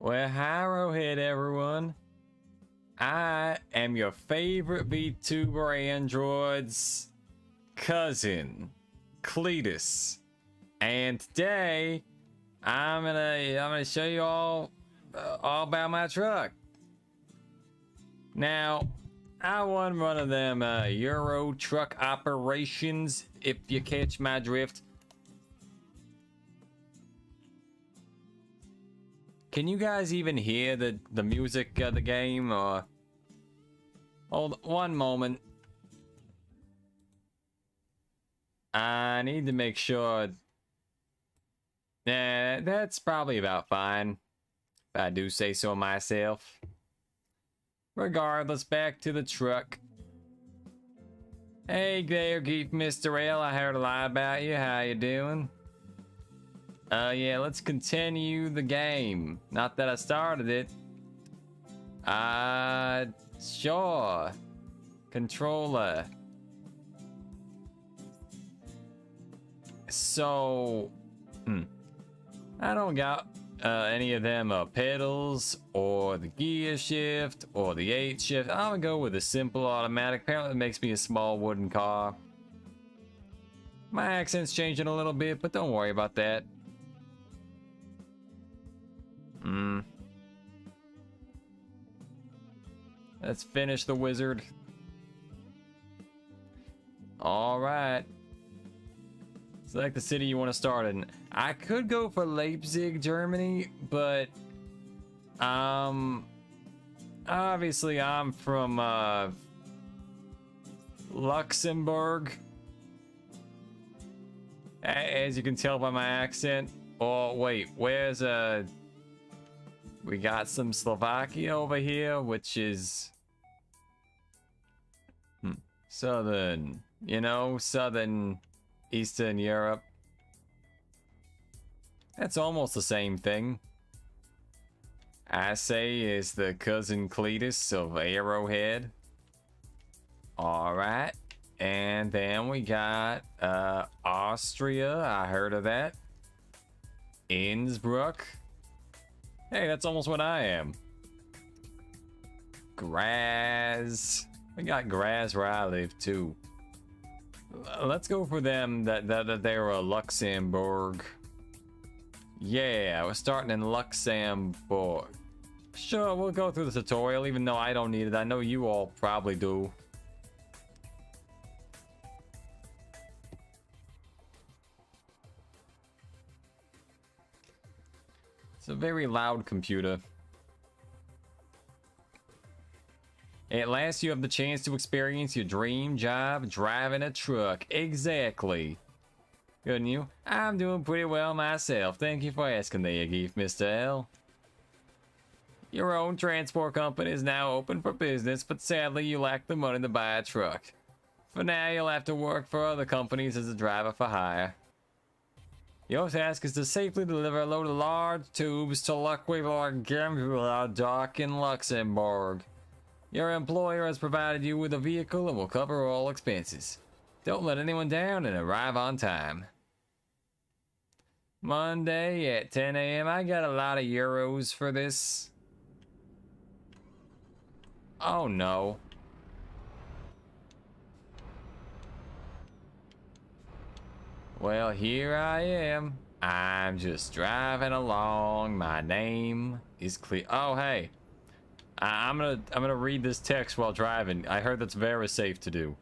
Well, hi, Arrowhead, everyone. I am your favorite VTuber android's cousin, Cletus, and today I'm gonna show you all about my truck. Now, I won one of them Euro truck operations, if you catch my drift. Can you guys even hear the music of the game? Or hold one moment. I need to make sure. Yeah, that's probably about fine, if I do say so myself. Regardless, back to the truck. Hey there, Geek Mr. L. I heard a lot about you. How you doing? Yeah, let's continue the game. Not that I started it. Sure. Controller. So, I don't got any of them pedals or the gear shift or the 8 shift. I'm gonna go with a simple automatic. Apparently it makes me a small wooden car. My accent's changing a little bit, but don't worry about that. Let's finish the wizard. Alright. Select the city you want to start in. I could go for Leipzig, Germany, but obviously I'm from Luxembourg. As you can tell by my accent. Oh wait, where's we got some Slovakia over here, which is southern, southern Eastern Europe. That's almost the same thing. I say is the cousin Cletus of Arrowhead. Alright. And then we got Austria. I heard of that. Innsbruck. Hey, that's almost what I am. Graz. We got Graz where I live too. Let's go for them that they're Luxembourg. Yeah, we're starting in Luxembourg. Sure, we'll go through the tutorial even though I don't need it. I know you all probably do. It's a very loud computer. At last you have the chance to experience your dream job, driving a truck. Exactly. Couldn't you? I'm doing pretty well myself. Thank you for asking there, Geef, Mr. L. Your own transport company is now open for business, but sadly you lack the money to buy a truck. For now, you'll have to work for other companies as a driver for hire. Your task is to safely deliver a load of large tubes to Luxembourg dock in Luxembourg. Your employer has provided you with a vehicle and will cover all expenses. Don't let anyone down and arrive on time. Monday at 10 a.m. I got a lot of euros for this. Oh no. Well, here I am. I'm just driving along. My name is clear. Oh, hey. I'm gonna read this text while driving. I heard that's very safe to do.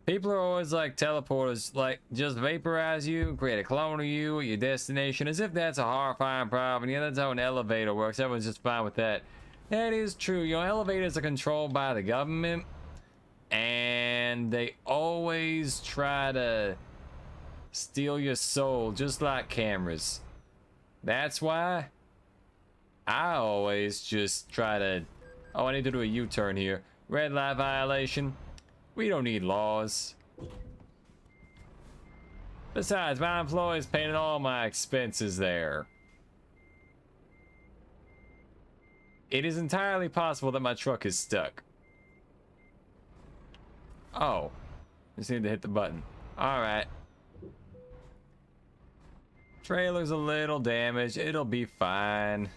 People are always like teleporters, like just vaporize you, create a clone of you at your destination, as if that's a horrifying problem. Yeah, that's how an elevator works. Everyone's just fine with that. That is true. Elevators are controlled by the government, and they always try to steal your soul, just like cameras. That's why I always just try to... Oh, I need to do a U-turn here. Red light violation. We don't need laws. Besides, my employee's paying all my expenses there. It is entirely possible that my truck is stuck. Oh. Just need to hit the button. Alright. Trailer's a little damaged. It'll be fine.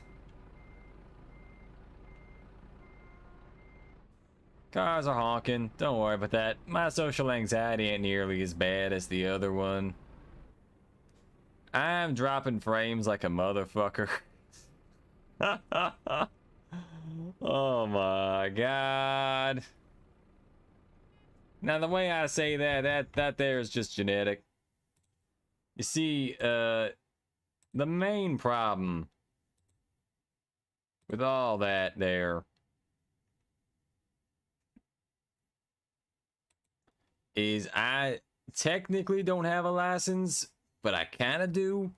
Cars are honking. Don't worry about that. My social anxiety ain't nearly as bad as the other one. I'm dropping frames like a motherfucker. Oh my god. Now the way I say that there is just genetic. You see, the main problem with all that there is I technically don't have a license, but I kind of do.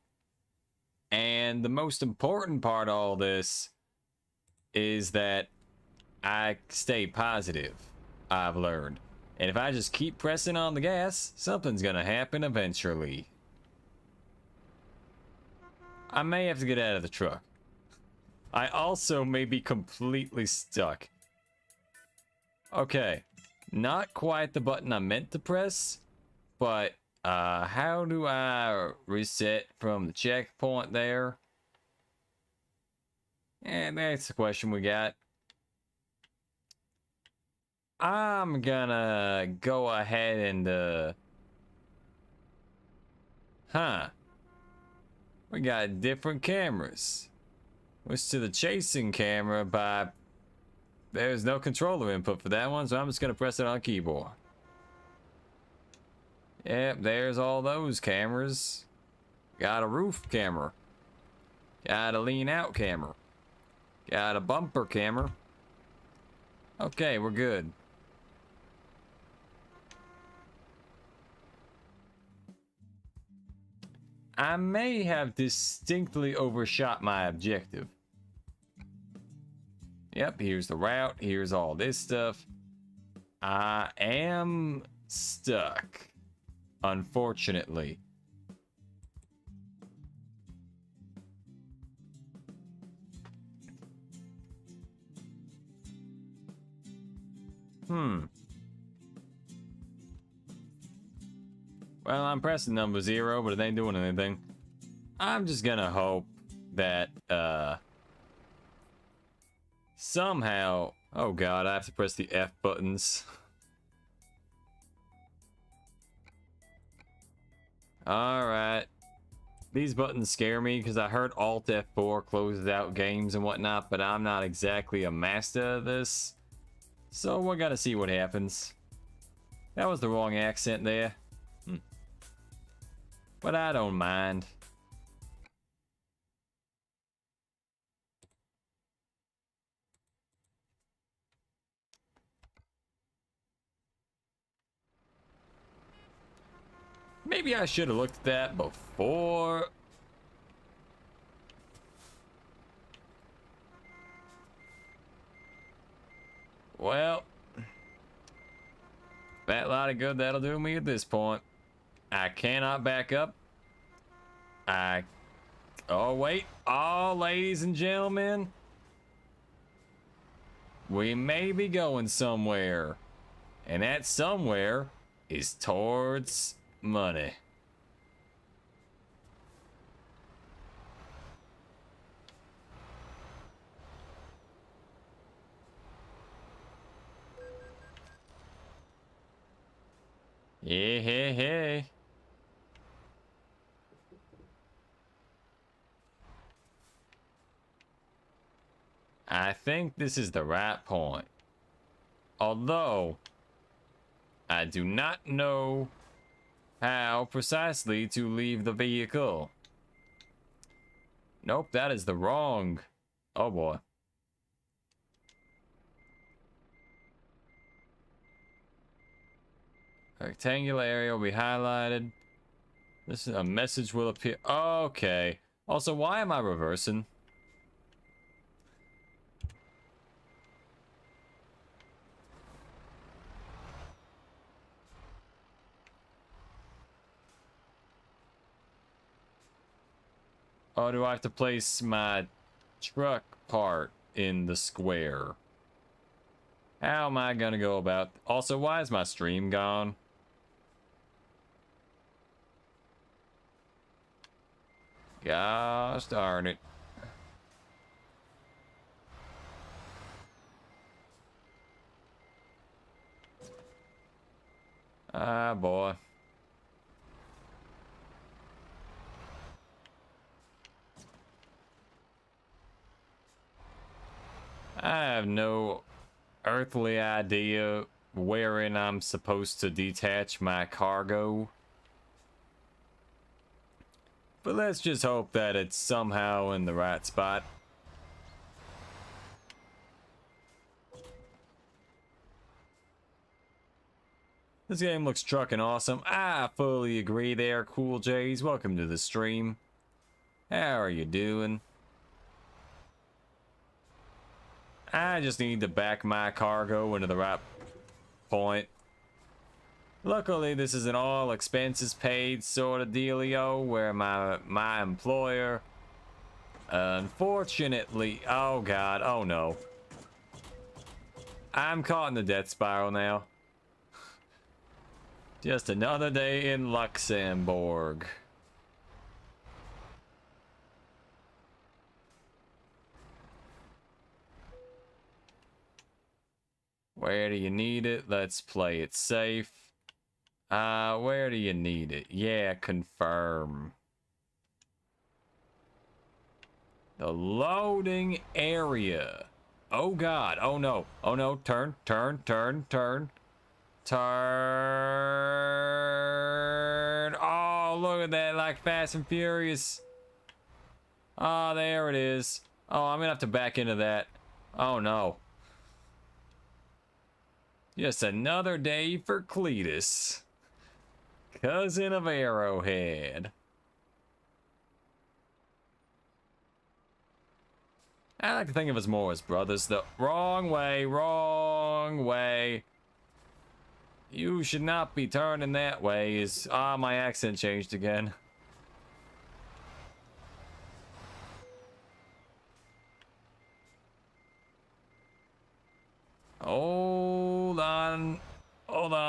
And the most important part of all this is that I stay positive, I've learned. And if I just keep pressing on the gas, something's gonna happen eventually. I may have to get out of the truck. I also may be completely stuck. Okay, not quite the button I meant to press, but how do I reset from the checkpoint there? And that's the question we got. I'm gonna go ahead and we got different cameras. Switch to the chasing camera by... There's no controller input for that one, so I'm just gonna press it on keyboard. Yep, there's all those cameras. Got a roof camera. Got a lean out camera. Got a bumper camera. Okay, we're good. I may have distinctly overshot my objective. Yep, here's the route. Here's all this stuff. I am stuck, unfortunately. Well, I'm pressing number 0, but it ain't doing anything. I'm just gonna hope that, somehow... Oh god, I have to press the F buttons. Alright. These buttons scare me because I heard Alt F4 closes out games and whatnot, but I'm not exactly a master of this. So we're gonna see what happens. That was the wrong accent there. But I don't mind. Maybe I should have looked at that before. Well, that lot of good that'll do me at this point. I cannot back up. Oh, wait. Oh, ladies and gentlemen. We may be going somewhere. And that somewhere is towards money. Yeah, hey, hey. I think this is the right point. Although, I do not know how precisely to leave the vehicle. Nope, that is the wrong... Oh boy. Rectangular area will be highlighted. This is a message will appear. Okay. Also, why am I reversing? Oh, do I have to place my truck part in the square? How am I gonna go about... Also, why is my stream gone? Gosh darn it. Ah, boy. I have no earthly idea wherein I'm supposed to detach my cargo. But let's just hope that it's somehow in the right spot. This game looks truckin' awesome. I fully agree there, Cool J's. Welcome to the stream. How are you doing? I just need to back my cargo into the right point. Luckily, this is an all expenses paid sort of dealio where my employer, unfortunately, oh god, oh no. I'm caught in the death spiral now. Just another day in Luxembourg. Where do you need it? Let's play it safe. Where do you need it? Yeah, confirm. The loading area. Oh god, oh no, oh no, turn. Turn. Oh, look at that, like Fast and Furious. Oh, there it is. Oh, I'm gonna have to back into that. Oh no. Just another day for Cletus, cousin of Arrowhead. I like to think of us more as brothers, though. Wrong way, wrong way. You should not be turning that way. My accent changed again. Hold on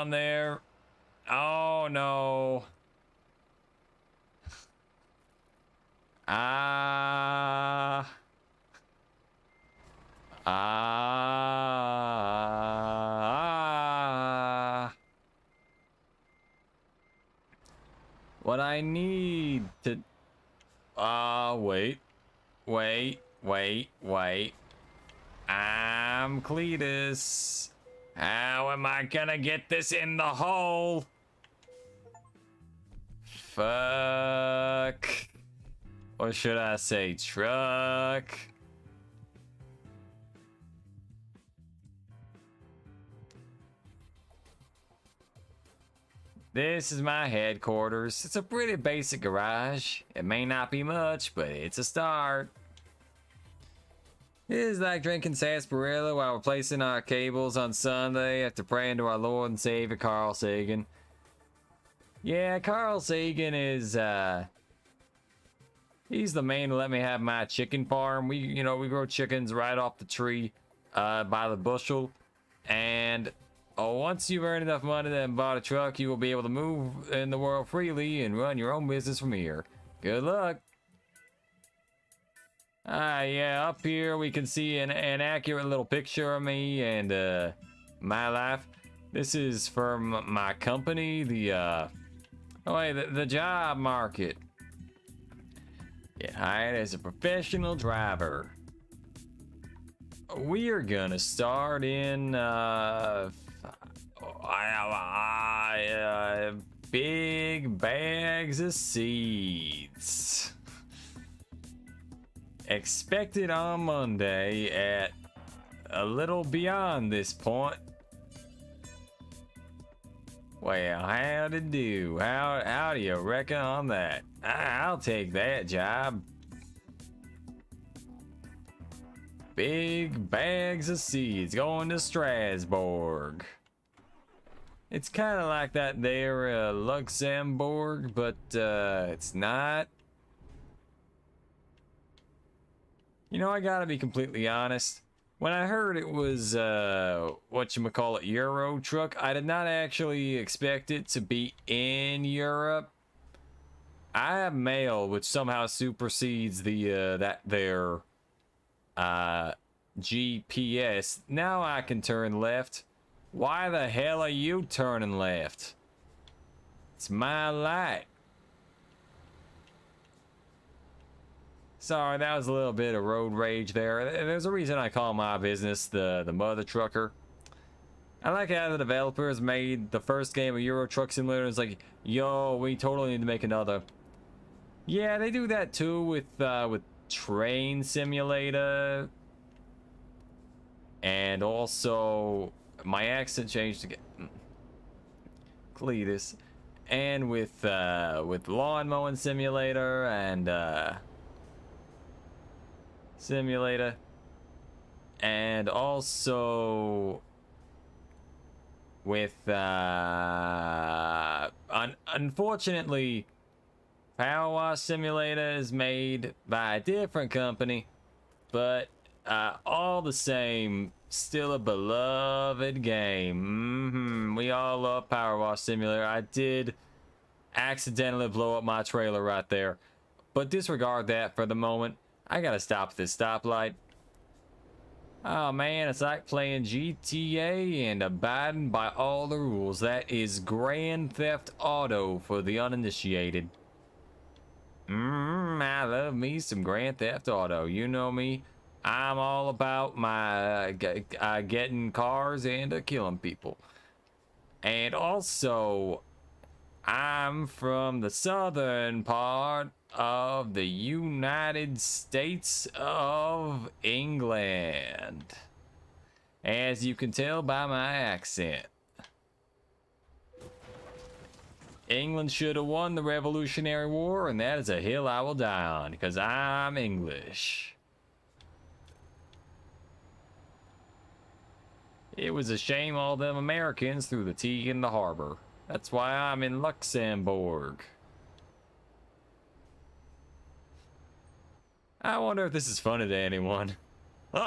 there. Oh no. What I need to... wait. I'm Cletus. How am I gonna get this in the hole? Fuck. Or should I say truck? This is my headquarters. It's a pretty basic garage. It may not be much, but it's a start. It is like drinking sarsaparilla while replacing our cables on Sunday after praying to our Lord and Savior Carl Sagan. Yeah, Carl Sagan is, he's the man who let me have my chicken farm. We grow chickens right off the tree, by the bushel. And once you've earned enough money and bought a truck, you will be able to move in the world freely and run your own business from here. Good luck. Yeah, up here we can see an accurate little picture of me and my life. This is from my company, the job market. Get hired as a professional driver. We are gonna start in big bags of seeds. Expected on Monday at a little beyond this point. Well, how to do? How do you reckon on that? I'll take that job. Big bags of seeds going to Strasbourg. It's kind of like that there Luxembourg, but it's not. You know, I gotta be completely honest. When I heard it was, whatchamacallit, Euro Truck, I did not actually expect it to be in Europe. I have mail, which somehow supersedes the their GPS. Now I can turn left. Why the hell are you turning left? It's my light. Sorry, that was a little bit of road rage there. There's a reason I call my business the Mother Trucker. I like how the developers made the first game of Euro Truck Simulator. It's like, yo, we totally need to make another. Yeah, they do that too with Train Simulator. And also, my accent changed to get Cletus. And with Lawn Mowing Simulator and Simulator. And also with unfortunately, Power Wash Simulator is made by a different company, but all the same, still a beloved game. We all love Power Wash Simulator. I did accidentally blow up my trailer right there, but disregard that for the moment. I gotta stop at this stoplight. Oh man, it's like playing GTA and abiding by all the rules. That is Grand Theft Auto for the uninitiated. I love me some Grand Theft Auto. You know me. I'm all about my getting cars and killing people. And also, I'm from the southern part of the United States of England, as you can tell by my accent. England should have won the Revolutionary War, and that is a hill I will die on, because I'm English. It was a shame all them Americans threw the tea in the harbor. That's why I'm in Luxembourg. I wonder if this is funny to anyone. Well,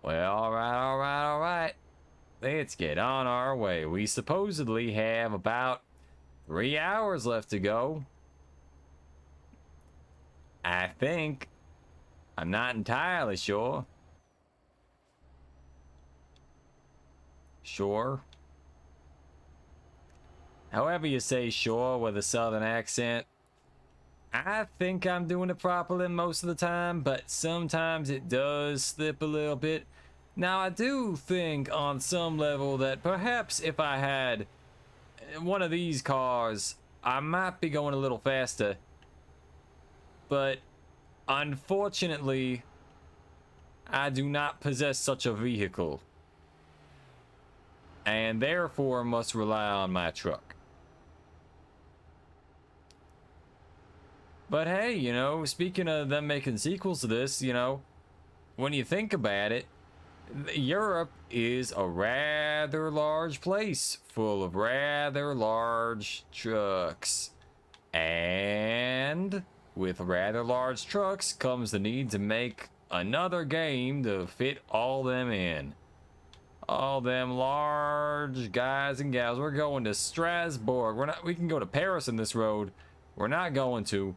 alright. Let's get on our way. We supposedly have about 3 hours left to go. I think. I'm not entirely sure. Sure. However you say sure with a southern accent. I think I'm doing it properly most of the time, but sometimes it does slip a little bit. Now, I do think on some level that perhaps if I had one of these cars, I might be going a little faster. But unfortunately, I do not possess such a vehicle, and therefore must rely on my truck. But hey, you know, speaking of them making sequels to this, you know, when you think about it, Europe is a rather large place full of rather large trucks. And with rather large trucks comes the need to make another game to fit all them in. All them large guys and gals. We're going to Strasbourg. We can go to Paris in this road. We're not going to.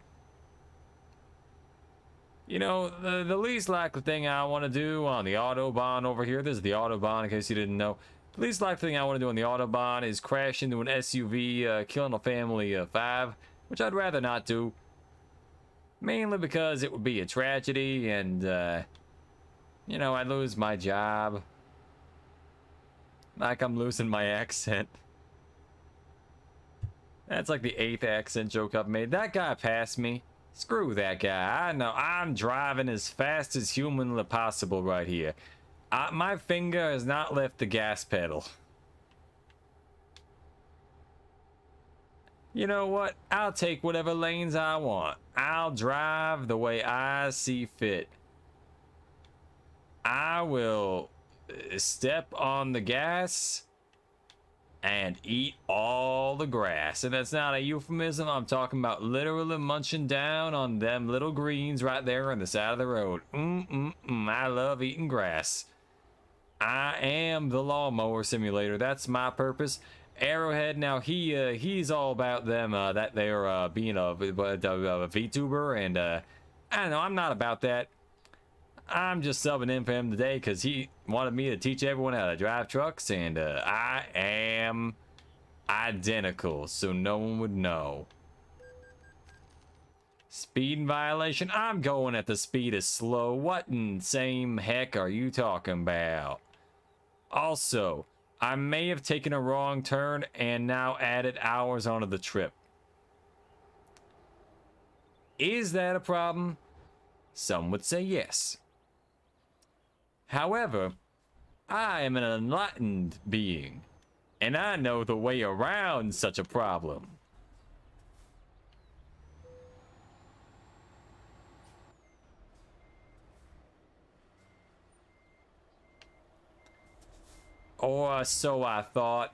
You know, the least likely thing I want to do on the Autobahn over here, this is the Autobahn in case you didn't know. The least likely thing I want to do on the Autobahn is crash into an SUV, killing a family of 5, which I'd rather not do. Mainly because it would be a tragedy and, you know, I'd lose my job. Like I'm losing my accent. That's like the 8th accent joke I've made. That guy passed me. Screw that guy. I know I'm driving as fast as humanly possible right here. My finger has not left the gas pedal. You know what? I'll take whatever lanes I want. I'll drive the way I see fit. I will step on the gas and eat all the grass. And that's not a euphemism. I'm talking about literally munching down on them little greens right there on the side of the road. I love eating grass. I am the lawnmower simulator. That's my purpose. Arrowhead, now he's all about them that they're being a VTuber, and I don't know, I'm not about that. I'm just subbing in for him today because he wanted me to teach everyone how to drive trucks, and I am identical, so no one would know. Speed violation? I'm going at the speed of slow. What in same heck are you talking about? Also, I may have taken a wrong turn and now added hours onto the trip. Is that a problem? Some would say yes. However, I am an enlightened being, and I know the way around such a problem. Or so I thought.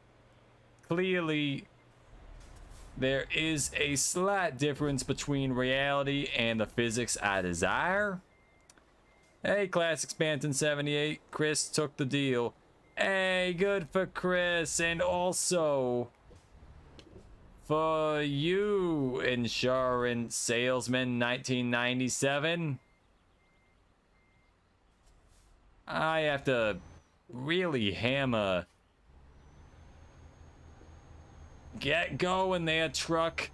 Clearly, there is a slight difference between reality and the physics I desire. Hey, Classic Spanton 78, Chris took the deal. Hey, good for Chris, and also for you, Insurance Salesman 1997. I have to really hammer. Get going there, truck.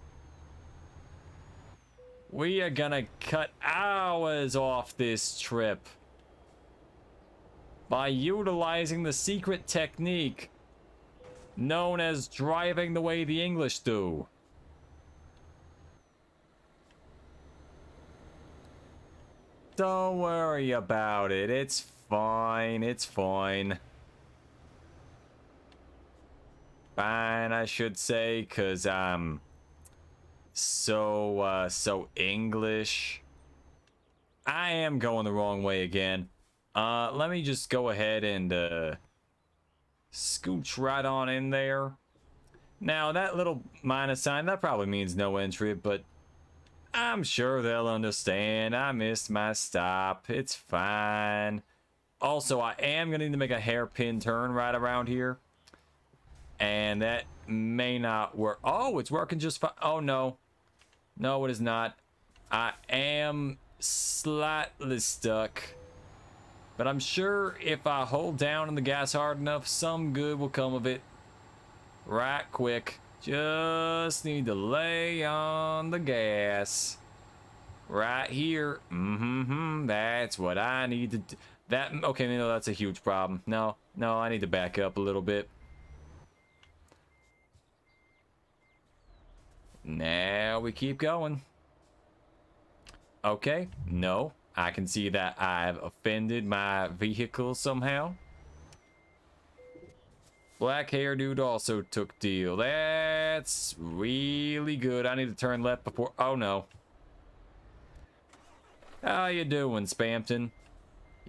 We are gonna cut hours off this trip by utilizing the secret technique known as driving the way the English do. Don't worry about it. It's fine. It's fine. Fine, I should say, because I'm so English. I am going the wrong way again. Let me just go ahead and scooch right on in there. Now, that little minus sign, that probably means no entry, but I'm sure they'll understand. I missed my stop. It's fine. Also, I am going to need to make a hairpin turn right around here. And that may not work. Oh, it's working just fine. Oh, no. No, it is not. I am slightly stuck. But I'm sure if I hold down on the gas hard enough, some good will come of it. Right quick. Just need to lay on the gas. Right here. That's what I need to do. That, okay, no, that's a huge problem. No, I need to back up a little bit. Now we keep going. Okay, no, I can see that I've offended my vehicle somehow. Black hair dude also took deal. That's really good. I need to turn left before, oh no. How you doing, Spampton?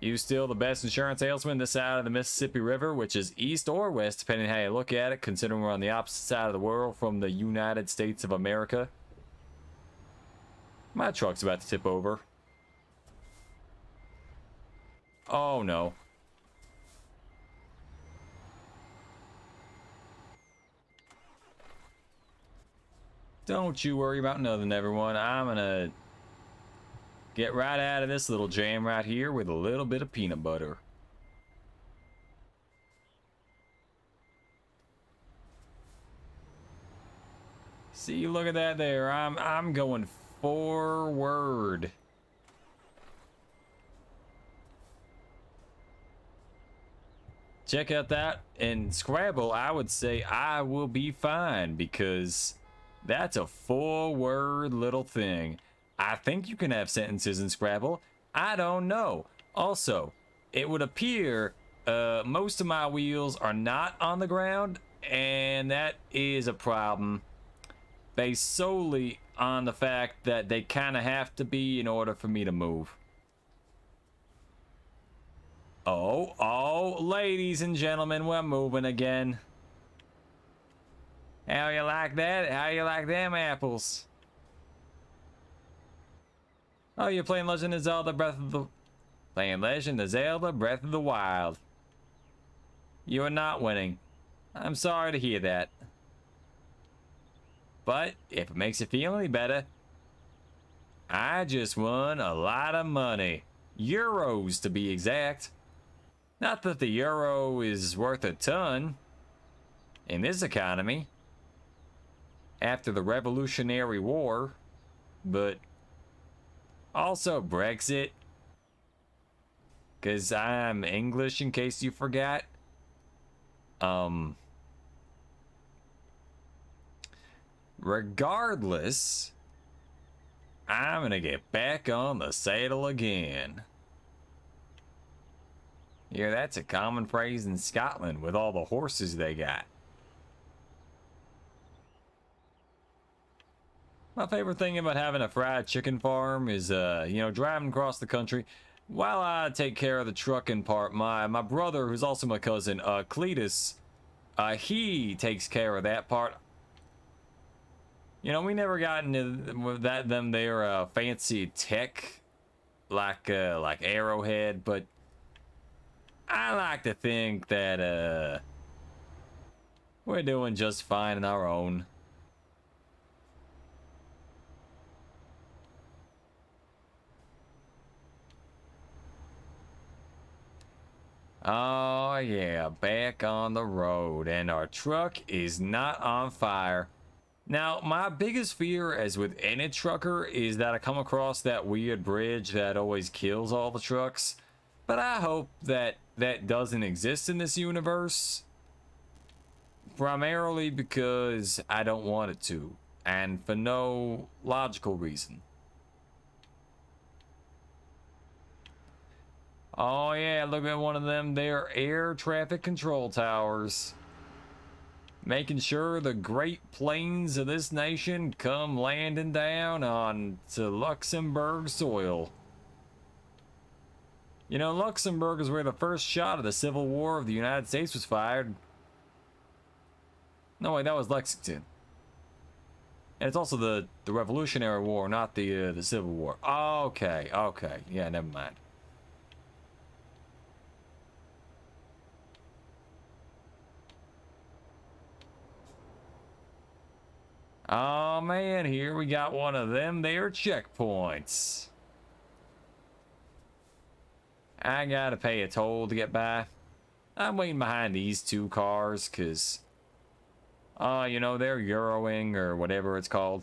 You still the best insurance salesman this side of the Mississippi River, which is east or west, depending how you look at it, considering we're on the opposite side of the world from the United States of America. My truck's about to tip over. Oh no. Don't you worry about nothing, everyone. I'm gonna get right out of this little jam right here with a little bit of peanut butter. See, look at that there. I'm going forward. Check out that. In Scrabble, I would say I will be fine because that's a forward little thing. I think you can have sentences in Scrabble. I don't know. Also, it would appear most of my wheels are not on the ground, and that is a problem based solely on the fact that they kind of have to be in order for me to move. Oh, ladies and gentlemen, we're moving again. How you like that? How you like them apples? Oh, you're playing Legend of Zelda Breath of the... Playing Legend of Zelda Breath of the Wild. You are not winning. I'm sorry to hear that. But if it makes you feel any better, I just won a lot of money. Euros, to be exact. Not that the euro is worth a ton in this economy after the Revolutionary War, but also Brexit, because I'm English in case you forgot. Regardless, I'm gonna get back on the saddle again. Yeah, that's a common phrase in Scotland with all the horses they got. My favorite thing about having a fried chicken farm is, driving across the country. While I take care of the trucking part, my brother, who's also my cousin, Cletus, he takes care of that part. You know, we never got into them their fancy tech like Arrowhead, but I like to think that we're doing just fine on our own. Oh yeah, back on the road, and our truck is not on fire. Now, my biggest fear, as with any trucker, is that I come across that weird bridge that always kills all the trucks. But I hope that that doesn't exist in this universe. Primarily because I don't want it to, and for no logical reason. Oh yeah, look at one of them there air traffic control towers. Making sure the great plains of this nation come landing down on to Luxembourg soil. You know, Luxembourg is where the first shot of the Civil War of the United States was fired. No, wait, that was Lexington. And it's also the Revolutionary War, not the Civil War. Okay, okay. Yeah, never mind. Oh man, here we got one of them there checkpoints. I gotta pay a toll to get by. I'm waiting behind these two cars because, you know, they're Euroing or whatever it's called.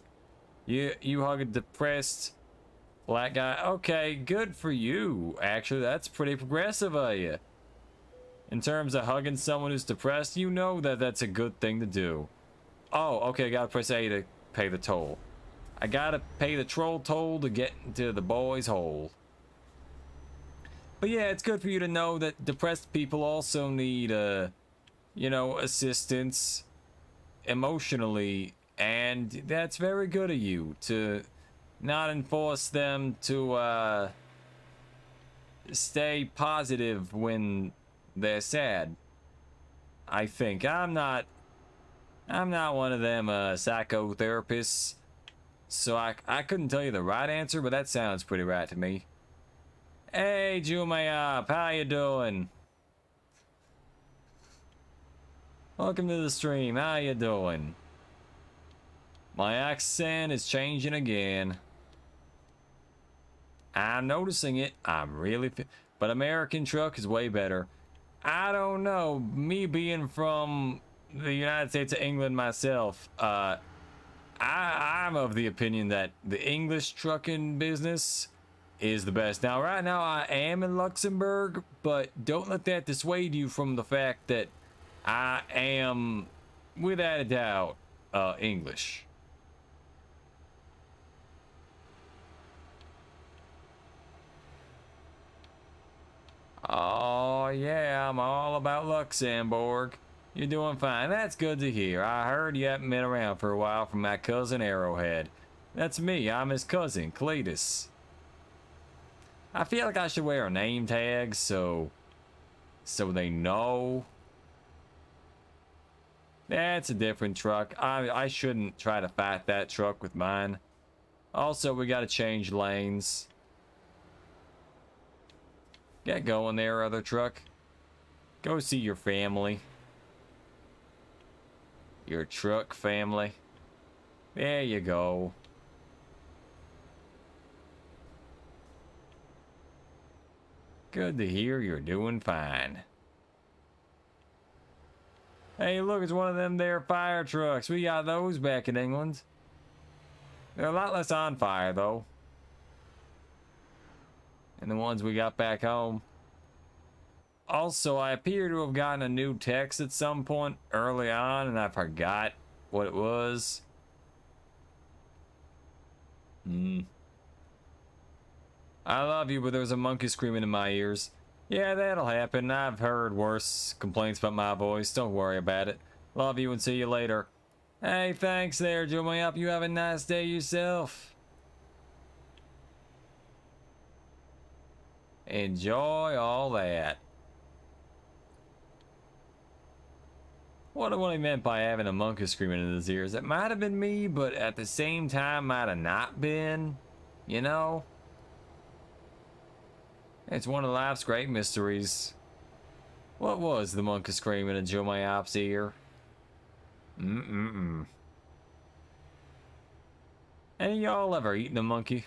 You hug a depressed black guy. Okay, good for you. Actually, that's pretty progressive of you. In terms of hugging someone who's depressed, you know that that's a good thing to do. Oh, okay, I gotta press A to pay the toll. I gotta pay the troll toll to get into the boys' hole. But yeah, it's good for you to know that depressed people also need, assistance emotionally. And that's very good of you to not enforce them to, stay positive when they're sad. I think. I'm not one of them psychotherapists, so I couldn't tell you the right answer, but that sounds pretty right to me. Hey, Jumayab, how you doing? Welcome to the stream. How you doing? My accent is changing again. I'm noticing it. I'm really, but American truck is way better. I don't know. Me being from the United States of England myself, I'm of the opinion that the English trucking business is the best. Now, right now, I am in Luxembourg, but don't let that dissuade you from the fact that I am, without a doubt, English. Oh, yeah, I'm all about Luxembourg. You're doing fine. That's good to hear. I heard you haven't been around for a while from my cousin Arrowhead. That's me. I'm his cousin, Cletus. I feel like I should wear a name tag so they know. That's a different truck. I shouldn't try to fight that truck with mine. Also, we gotta change lanes. Get going there, other truck. Go see your family. Your truck family. There you go. Good to hear you're doing fine. Hey, look, it's one of them there fire trucks. We got those back in England. They're a lot less on fire, though. And the ones we got back home. Also, I appear to have gotten a new text at some point early on, and I forgot what it was. I love you, but there's a monkey screaming in my ears. Yeah, that'll happen. I've heard worse complaints about my voice. Don't worry about it. Love you and see you later. Hey, thanks there, Jimmy. Up. You have a nice day yourself. Enjoy all that. What he meant by having a monkey screaming in his ears. It might have been me, but at the same time might have not been. You know? It's one of life's great mysteries. What was the monkey screaming in Joe Myop's ear? Any of y'all ever eaten a monkey?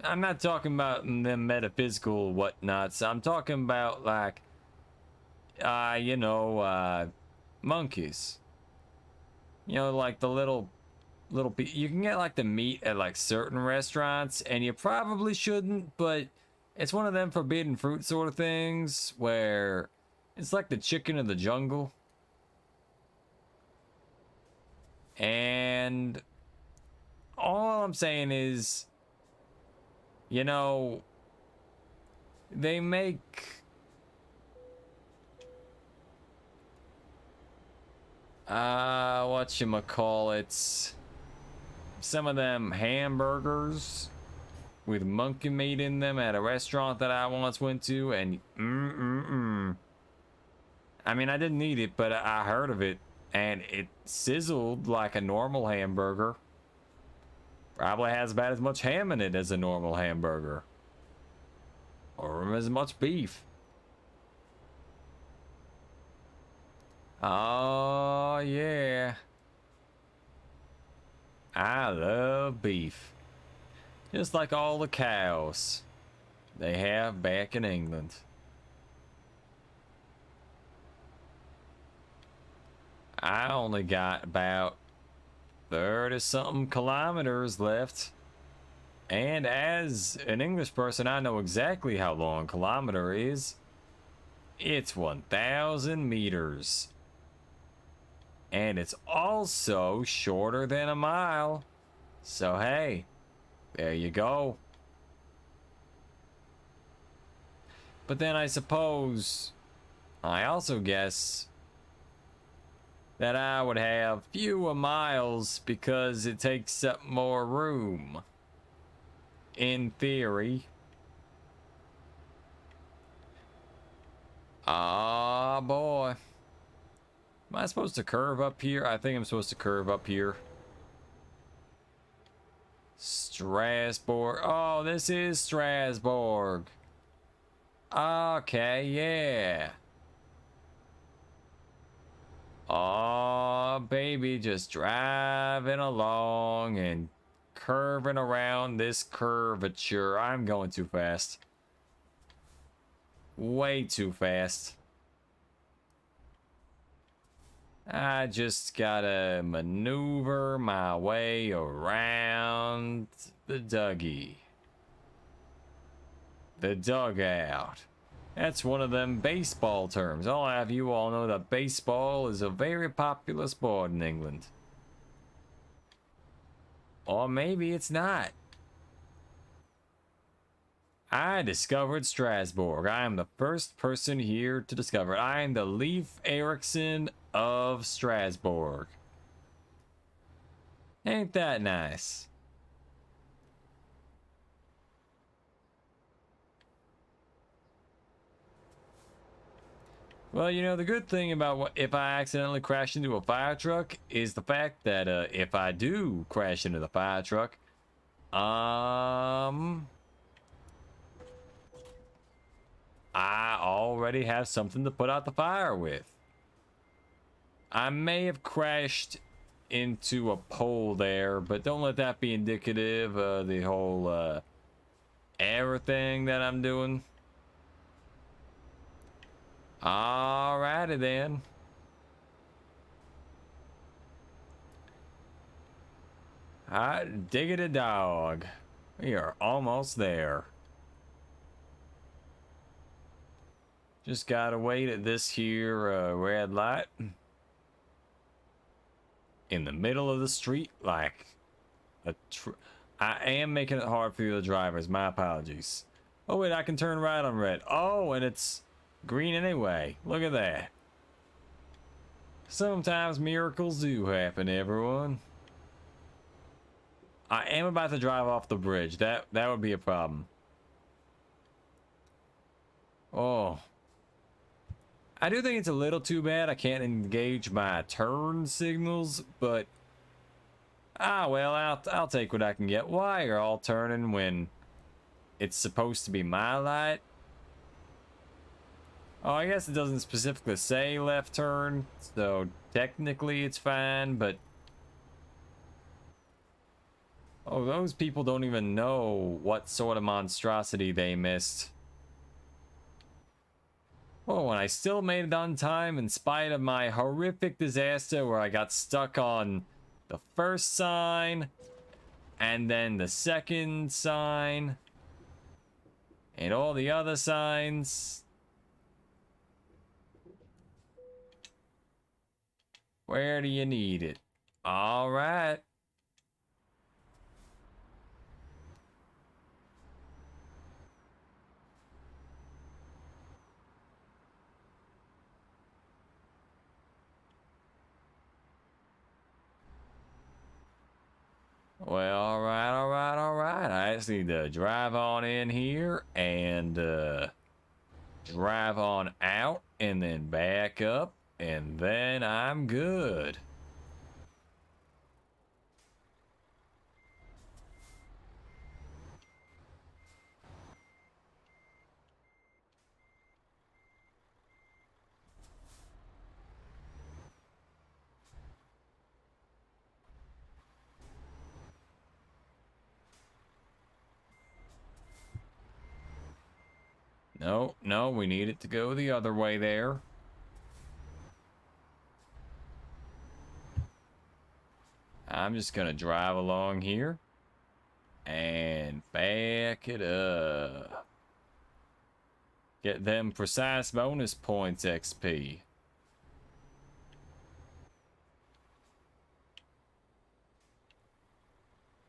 I'm not talking about them metaphysical whatnots. I'm talking about like, monkeys. You know, like the little you can get like the meat at like certain restaurants, and you probably shouldn't, but it's one of them forbidden fruit sort of things where it's like the chicken of the jungle. And all I'm saying is, you know, they make whatchamacallits, some of them hamburgers with monkey meat in them at a restaurant that I once went to, and I mean, I didn't eat it, but I heard of it, and it sizzled like a normal hamburger. Probably has about as much ham in it as a normal hamburger. Or as much beef. Oh, yeah. I love beef. Just like all the cows they have back in England. I only got about 30-something kilometers left. And as an English person, I know exactly how long a kilometer is. It's 1,000 meters. And it's also shorter than a mile. So hey, there you go. But then I suppose, I also guess that I would have fewer miles because it takes up more room. In theory. Ah, boy. Am I supposed to curve up here? I think I'm supposed to curve up here. Strasbourg. Oh, this is Strasbourg. Okay, yeah. Oh, baby, just driving along and curving around this curvature. I'm going too fast. Way too fast. I just gotta maneuver my way around the Dougie. The dugout. That's one of them baseball terms. I'll have you all know that baseball is a very popular sport in England. Or maybe it's not. I discovered Strasbourg. I am the first person here to discover it. I am the Leif Erikson of Strasbourg. Ain't that nice? Well, you know, the good thing about if I accidentally crash into a fire truck is the fact that if I do crash into the fire truck, I already have something to put out the fire with. I may have crashed into a pole there, but don't let that be indicative of the whole error thing that I'm doing. Alrighty then. Hot diggity dog. We are almost there. Just gotta wait at this here red light. In the middle of the street, like a I am making it hard for the drivers. My apologies. Oh wait, I can turn right on red. Oh, and it's green anyway. Look at that. Sometimes miracles do happen, everyone. I am about to drive off the bridge. That would be a problem. Oh. I do think it's a little too bad I can't engage my turn signals, but well, I'll take what I can get. Why are all turning when it's supposed to be my light? Oh, I guess it doesn't specifically say left turn, so technically it's fine, but oh, those people don't even know what sort of monstrosity they missed. Oh, and I still made it on time in spite of my horrific disaster where I got stuck on the first sign and then the second sign and all the other signs. Where do you need it? All right. Well, all right, all right, all right. I just need to drive on in here and drive on out and then back up, and then I'm good. No, no, we need it to go the other way there. I'm just gonna drive along here and back it up. Get them precise bonus points XP.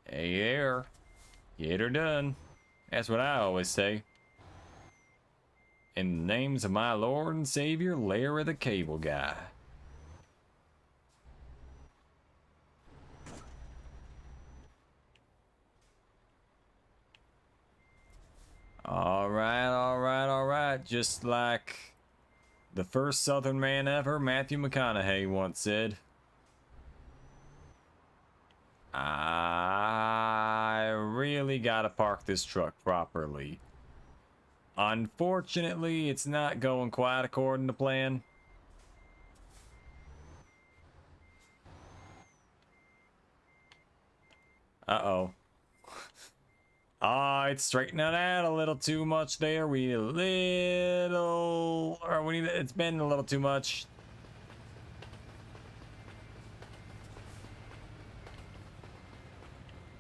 Hey there. Get her done. That's what I always say. In the names of my Lord and Savior, Larry the Cable Guy. All right, all right, all right. Just like the first Southern man ever, Matthew McConaughey, once said. I really gotta park this truck properly. Unfortunately, it's not going quite according to plan. Uh-oh. It's straightening out a little too much there. We need a little... Or we need... It's been a little too much.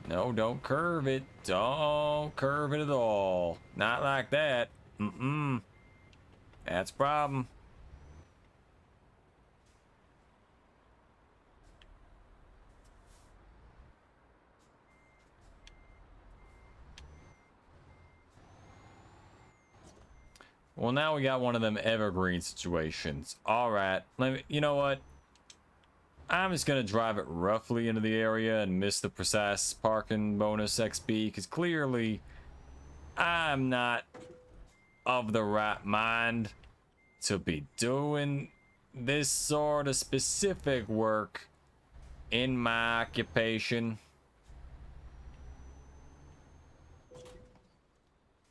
No, don't curve it. Don't curve it at all. Not like that. Mm-mm. That's a problem. Well, now we got one of them evergreen situations. All right. You know what? I'm just going to drive it roughly into the area and miss the precise parking bonus XP, because clearly I'm not of the right mind to be doing this sort of specific work in my occupation.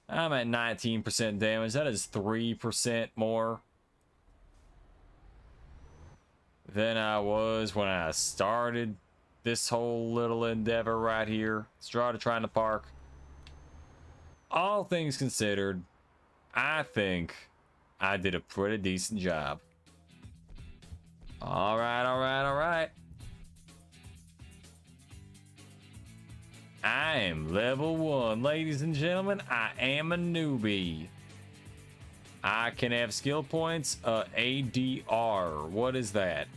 I'm at 19% damage. That is 3% more. than I was when I started this whole little endeavor right here. Started trying to park. All things considered, I think I did a pretty decent job. All right, all right, all right. I am level 1, ladies and gentlemen. I am a newbie. I can have skill points. ADR. What is that?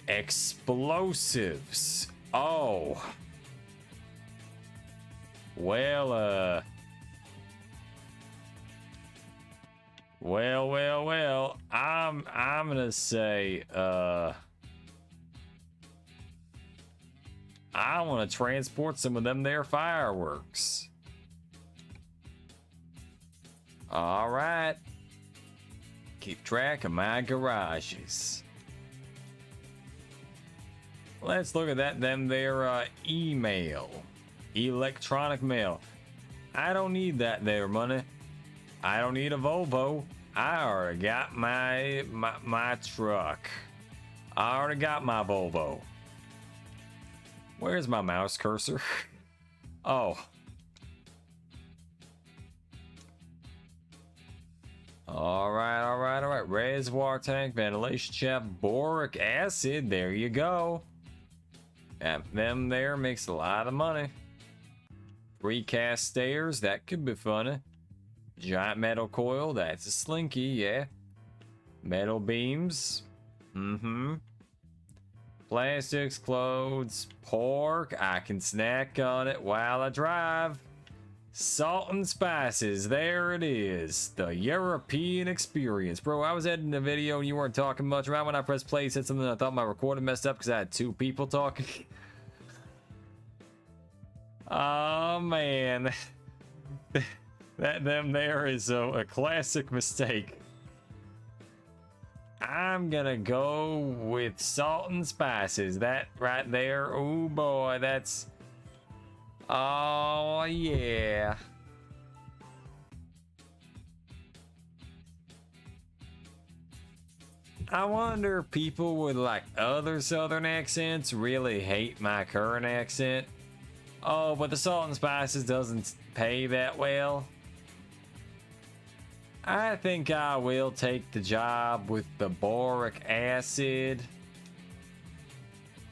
Explosives. Oh. Well, well. I'm gonna say, I want to transport some of them there fireworks. All right. Keep track of my garages. Let's look at that. Them there email. Electronic mail. I don't need that there money. I don't need a Volvo. I already got my truck. I already got my Volvo. Where's my mouse cursor? Oh. All right. Reservoir tank, ventilation shaft, boric acid. There you go. Them there makes a lot of money. Precast stairs, that could be funny. Giant metal coil, that's a slinky, yeah. Metal beams, Plastics, clothes, pork, I can snack on it while I drive. Salt and spices, there it is. The European experience. Bro, I was editing a video and you weren't talking much. Right when I pressed play, said something, I thought my recording messed up because I had 2 people talking. Oh man. Them there is a classic mistake. I'm gonna go with salt and spices. That right there. Oh boy, that's... Oh yeah. I wonder if people with like other southern accents really hate my current accent. Oh, but the salt and spices doesn't pay that well. I think I will take the job with the boric acid.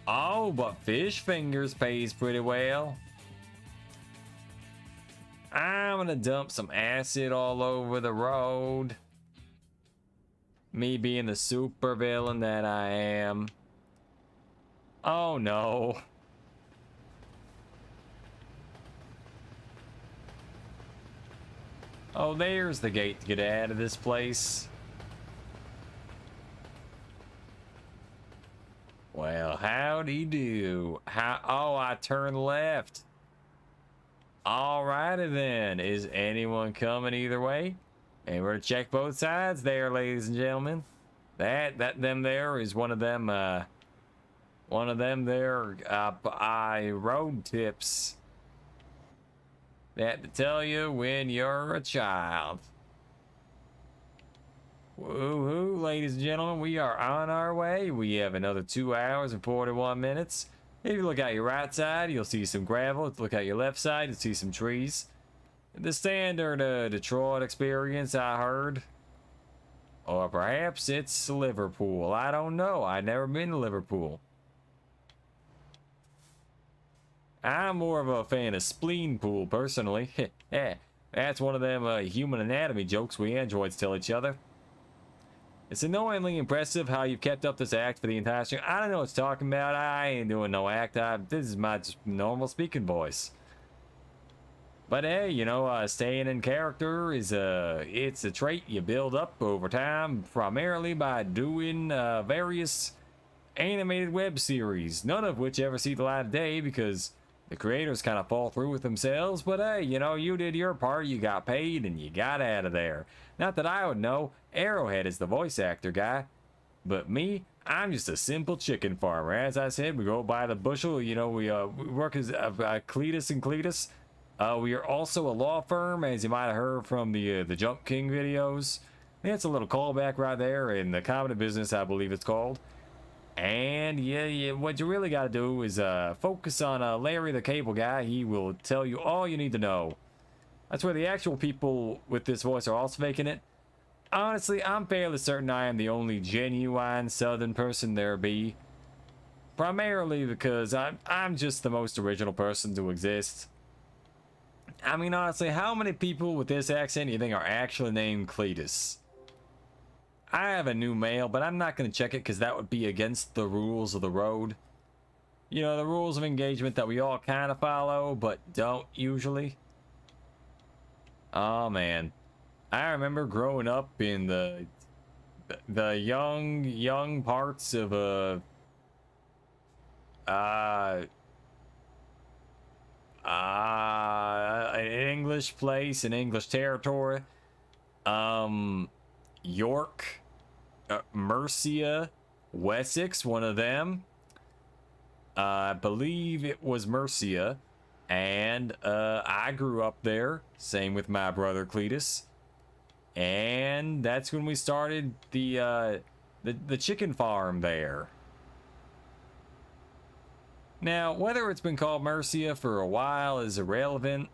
Oh, but fish fingers pays pretty well. I'm gonna dump some acid all over the road. Me being the super villain that I am. Oh no. Oh, there's the gate to get out of this place. Well, howdy do. Oh, I turned left. Alrighty then. Is anyone coming either way? And we're gonna check both sides there, ladies and gentlemen. Them there is one of them there road tips that to tell you when you're a child. Woohoo, ladies and gentlemen, we are on our way. We have another 2 hours and 41 minutes. If you look at your right side, you'll see some gravel. If you look at your left side, you'll see some trees. The standard Detroit experience, I heard. Or perhaps it's Liverpool. I don't know. I've never been to Liverpool. I'm more of a fan of Spleen Pool, personally. Yeah, that's one of them human anatomy jokes we androids tell each other. It's annoyingly impressive how you've kept up this act for the entire stream. I don't know what it's talking about. I ain't doing no act. This is my just normal speaking voice. But hey, you know, staying in character is it's a trait you build up over time, primarily by doing various animated web series, none of which ever see the light of day because the creators kind of fall through with themselves. But hey, you know, you did your part, you got paid, and you got out of there. Not that I would know. Arrowhead is the voice actor guy. But me, I'm just a simple chicken farmer. As I said, we go by the bushel. You know, we work as Cletus and Cletus. We are also a law firm, as you might have heard from the Jump King videos. That's a little callback right there in the comedy business, I believe it's called. And yeah, what you really got to do is focus on Larry the Cable Guy. He will tell you all you need to know. That's where the actual people with this voice are also faking it. Honestly, I'm fairly certain I am the only genuine Southern person there be. Primarily because I'm just the most original person to exist. I mean, honestly, how many people with this accent do you think are actually named Cletus? I have a new mail, but I'm not going to check it because that would be against the rules of the road. You know, the rules of engagement that we all kind of follow, but don't usually. Oh, man. I remember growing up in the young parts of an English place in English territory. York, Mercia, Wessex, one of them. I believe it was Mercia. And I grew up there. Same with my brother Cletus. And that's when we started the chicken farm there. Now, whether it's been called Mercia for a while is irrelevant.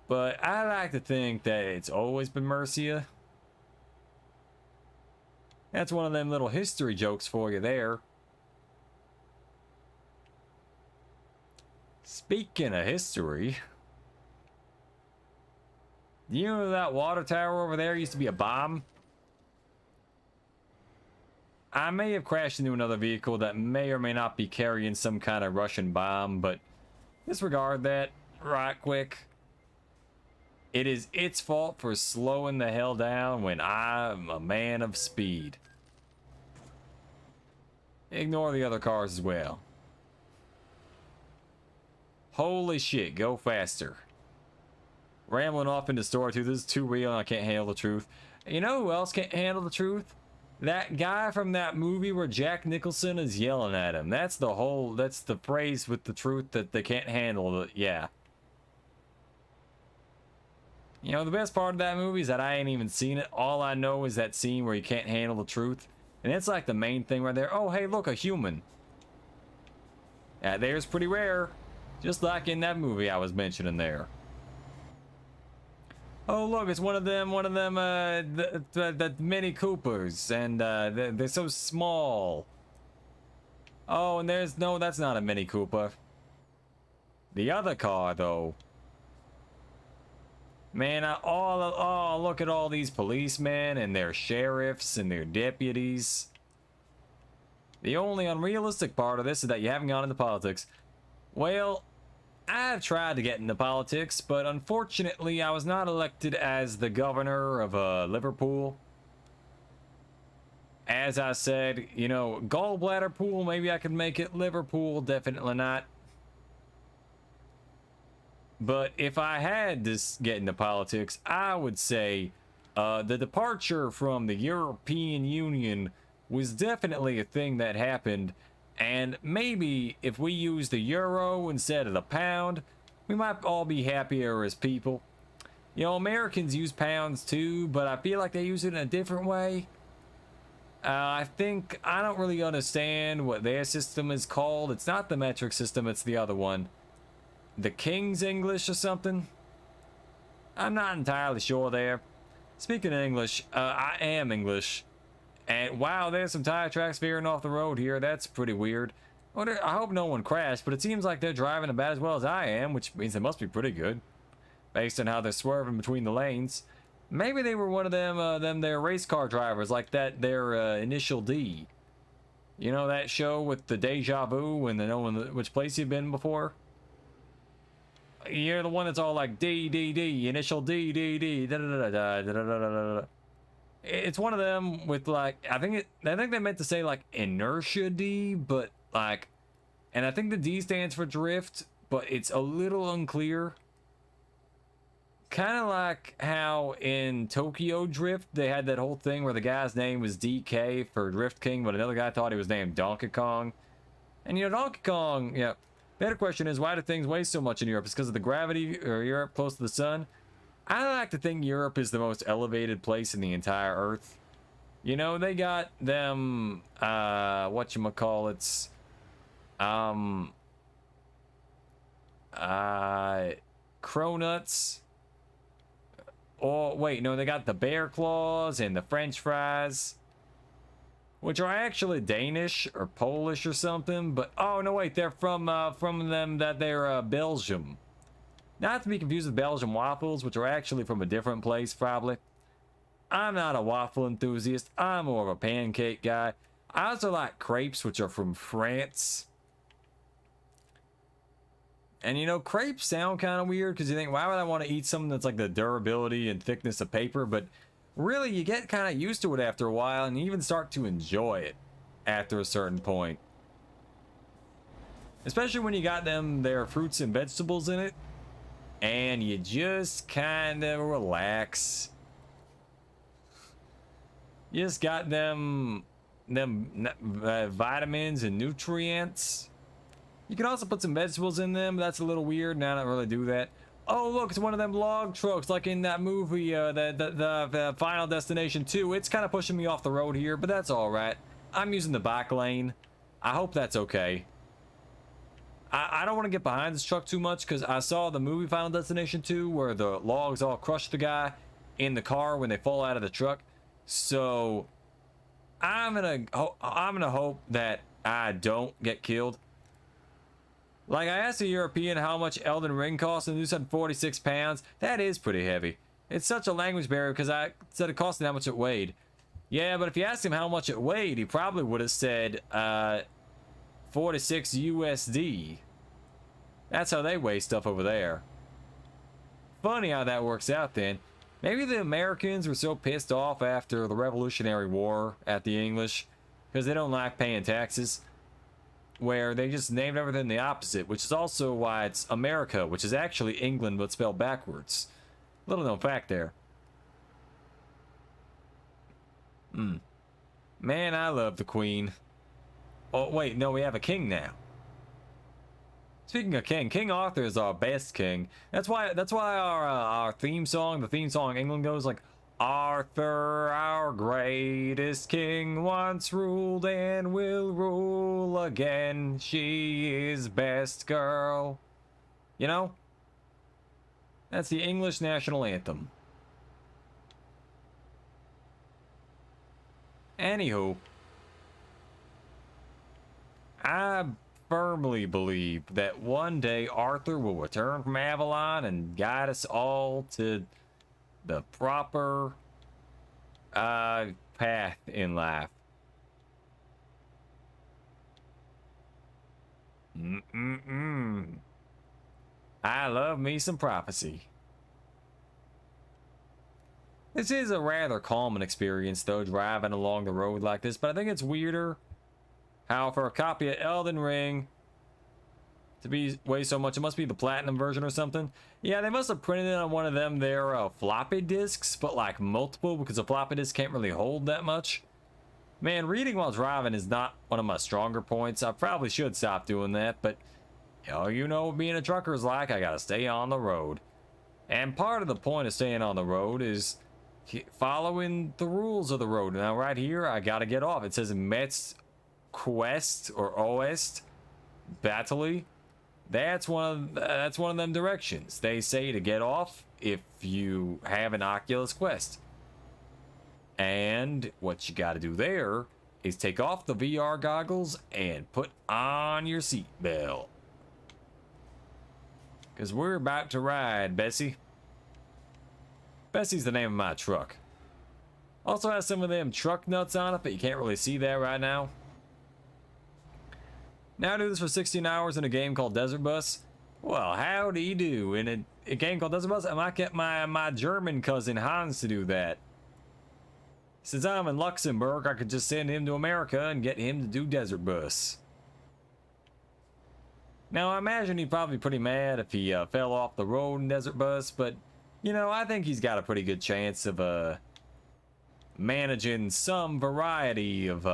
But I like to think that it's always been Mercia. That's one of them little history jokes for you there. Speaking of history, do you know that water tower over there used to be a bomb? I may have crashed into another vehicle that may or may not be carrying some kind of Russian bomb, but disregard that right quick. It is its fault for slowing the hell down when I'm a man of speed. Ignore the other cars as well. Holy shit, go faster. Rambling off into story 2. This is too real and I can't handle the truth. You know who else can't handle the truth? That guy from that movie where Jack Nicholson is yelling at him. That's the phrase with the truth that they can't handle. Yeah. You know, the best part of that movie is that I ain't even seen it. All I know is that scene where you can't handle the truth. And it's like the main thing right there. Oh, hey, look, a human. There's pretty rare. Just like in that movie I was mentioning there. Oh, look, it's one of them, the Mini Coopers. And they're so small. Oh, and no, that's not a Mini Cooper. The other car, though. Man, oh, look at all these policemen and their sheriffs and their deputies. The only unrealistic part of this is that you haven't gone into politics. Well, I've tried to get into politics, but unfortunately I was not elected as the governor of Liverpool. As I said, you know, gallbladder pool, maybe I could make it. Liverpool, definitely not. But if I had to get into politics, I would say the departure from the European Union was definitely a thing that happened. And maybe if we use the euro instead of the pound, we might all be happier as people. You know, Americans use pounds too, but I feel like they use it in a different way. I don't really understand what their system is called. It's not the metric system, it's the other one. The King's English or something? I'm not entirely sure there. Speaking of English, I am English. And wow, there's some tire tracks veering off the road here. That's pretty weird. I hope no one crashed, but it seems like they're driving about as well as I am, which means they must be pretty good, based on how they're swerving between the lanes. Maybe they were one of them their race car drivers, like their Initial D. You know that show with the deja vu and the knowing which place you've been before? You're the one that's all like D, D, D, Initial D, D, D, da da da da da da da da. It's one of them with like, I think they meant to say like Inertia D, but like, and I think the D stands for drift, but it's a little unclear. Kind of like how in Tokyo Drift, they had that whole thing where the guy's name was DK for Drift King, but another guy thought he was named Donkey Kong. And you know, Donkey Kong, yeah. Better question is, why do things weigh so much in Europe? It's because of the gravity, or Europe close to the sun? I like to think Europe is the most elevated place in the entire Earth. You know, they got them, whatchamacallits, cronuts. Oh, wait, no, they got the bear claws and the French fries, which are actually Danish or Polish or something, but, oh, no, wait, they're from them that they're, Belgium. Not to be confused with Belgian waffles, which are actually from a different place, probably. I'm not a waffle enthusiast. I'm more of a pancake guy. I also like crepes, which are from France. And you know, crepes sound kind of weird because you think, why would I want to eat something that's like the durability and thickness of paper? But really, you get kind of used to it after a while and you even start to enjoy it after a certain point. Especially when you got their fruits and vegetables in it. And you just kind of relax. You just got them vitamins and nutrients. You can also put some vegetables in them. That's a little weird. Now I don't really do that. Oh, look, it's one of them log trucks like in that movie, the Final Destination 2. It's kind of pushing me off the road here, but that's all right. I'm using the back lane. I hope that's okay. I don't want to get behind this truck too much because I saw the movie Final Destination 2 where the logs all crush the guy in the car when they fall out of the truck. So I'm gonna hope that I don't get killed. Like, I asked a European how much Elden Ring costs, and they said 46 pounds. That is pretty heavy. It's such a language barrier because I said it cost me how much it weighed. Yeah, but if you asked him how much it weighed, he probably would have said 46 USD. That's how they weigh stuff over there. Funny how that works out then. Maybe the Americans were so pissed off after the Revolutionary War at the English because they don't like paying taxes, where they just named everything the opposite, which is also why it's America, which is actually England but spelled backwards. Little known fact there. Man, I love the Queen. Oh, wait, no, we have a king now. Speaking of king, King Arthur is our best king. That's why our theme song, the theme song in England goes like, Arthur, our greatest king, once ruled and will rule again. She is best girl. You know? That's the English national anthem. Anywho, I firmly believe that one day Arthur will return from Avalon and guide us all to the proper path in life. I love me some prophecy. This is a rather calming experience though, driving along the road like this, but I think it's weirder how for a copy of Elden Ring to weigh so much, it must be the platinum version or something. Yeah, they must have printed it on one of them their floppy disks, but like multiple, because a floppy disk can't really hold that much. Man, reading while driving is not one of my stronger points. I probably should stop doing that, but you know what being a trucker is like. I gotta stay on the road. And part of the point of staying on the road is following the rules of the road. Now right here, I gotta get off. It says Metz Quest or Oest Battley. That's one of them directions. They say to get off if you have an Oculus Quest. And what you got to do there is take off the VR goggles and put on your seatbelt. Because we're about to ride, Bessie. Bessie's the name of my truck. Also has some of them truck nuts on it, but you can't really see that right now. Now I do this for 16 hours in a game called Desert Bus. Well, how do you do? In a game called Desert Bus, I might get my German cousin Hans to do that. Since I'm in Luxembourg, I could just send him to America and get him to do Desert Bus. Now, I imagine he'd probably be pretty mad if he fell off the road in Desert Bus, but, you know, I think he's got a pretty good chance of managing some variety of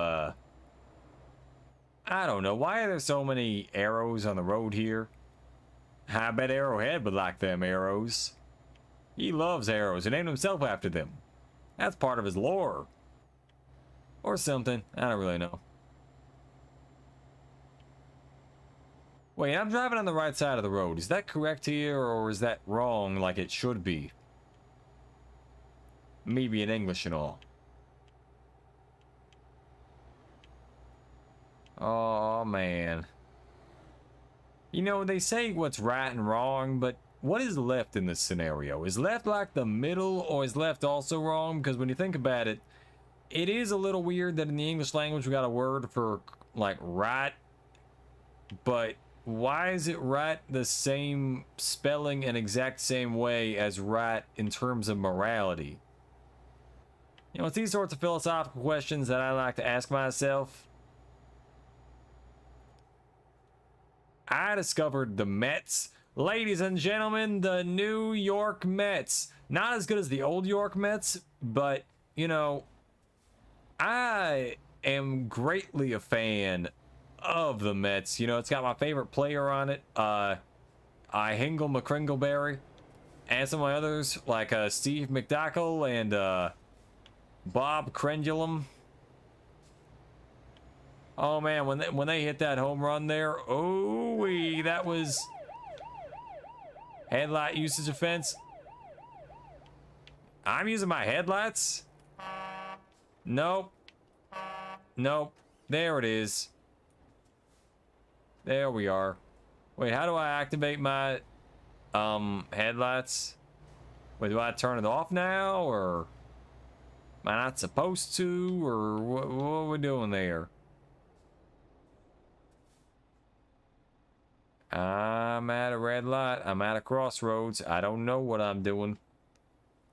I don't know. Why are there so many arrows on the road here? I bet Arrowhead would like them arrows. He loves arrows. He named himself after them. That's part of his lore. Or something. I don't really know. Wait, I'm driving on the right side of the road. Is that correct here, or is that wrong like it should be? Maybe in English and all. Oh, man. You know, they say what's right and wrong, but what is left in this scenario? Is left like the middle, or is left also wrong? Because when you think about it, it is a little weird that in the English language we got a word for, like, right, but why is it right the same spelling and exact same way as right in terms of morality? You know, it's these sorts of philosophical questions that I like to ask myself. I discovered the Mets. Ladies and gentlemen, the New York Mets. Not as good as the old York Mets, but, you know, I am greatly a fan of the Mets. You know, it's got my favorite player on it, Hingle McCringleberry, and some of my others, like Steve McDockle and Bob Crendulum. Oh man, when they hit that home run there, oh wee, that was headlight usage offense. I'm using my headlights. Nope. Nope. There it is. There we are. Wait, how do I activate my headlights? Wait, do I turn it off now, or am I not supposed to, or what are we doing there? I'm at a red light. I'm at a crossroads. I don't know what I'm doing.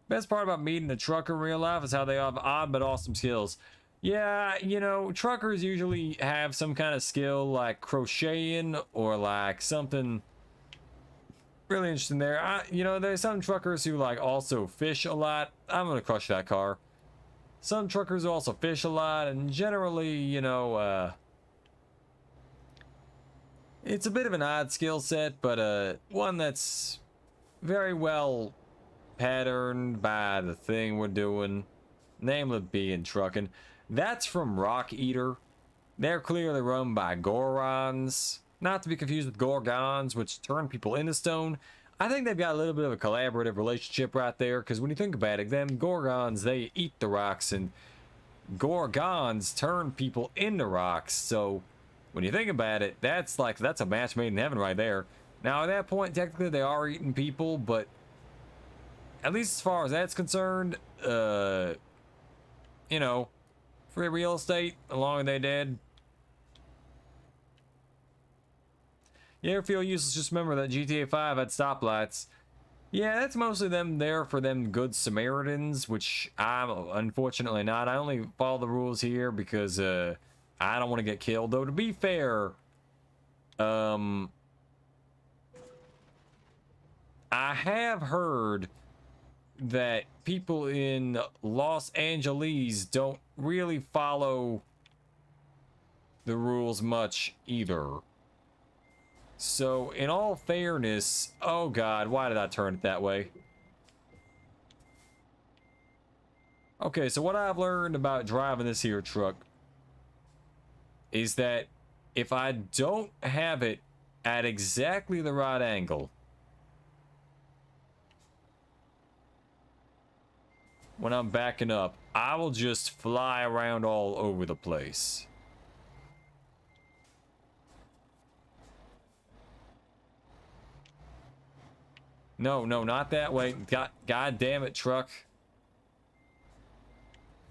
Best part about meeting a trucker in real life is how they have odd but awesome skills. Yeah, you know, truckers usually have some kind of skill like crocheting or like something really interesting there. You know, there's some truckers who like also fish a lot. I'm gonna crush that car. Some truckers also fish a lot, and generally, you know, it's a bit of an odd skill set, but one that's very well patterned by the thing we're doing, namely being trucking. That's from Rock Eater. They're clearly run by Gorons, not to be confused with Gorgons, which turn people into stone. I think they've got a little bit of a collaborative relationship right there, because when you think about it, them Gorgons, they eat the rocks, and Gorgons turn people into rocks. So when you think about it, that's a match made in heaven right there. Now at that point, technically they are eating people, but at least as far as that's concerned, you know, free real estate, as long as they did. You ever feel useless? Just remember that GTA 5 had stoplights. Yeah, that's mostly them there for them good Samaritans, which I'm unfortunately not. I only follow the rules here because I don't want to get killed. Though to be fair, I have heard that people in Los Angeles don't really follow the rules much either. So, in all fairness, oh god, why did I turn it that way? Okay, so what I've learned about driving this here truck is that if I don't have it at exactly the right angle, when I'm backing up, I will just fly around all over the place. No, no, not that way. God damn it, truck.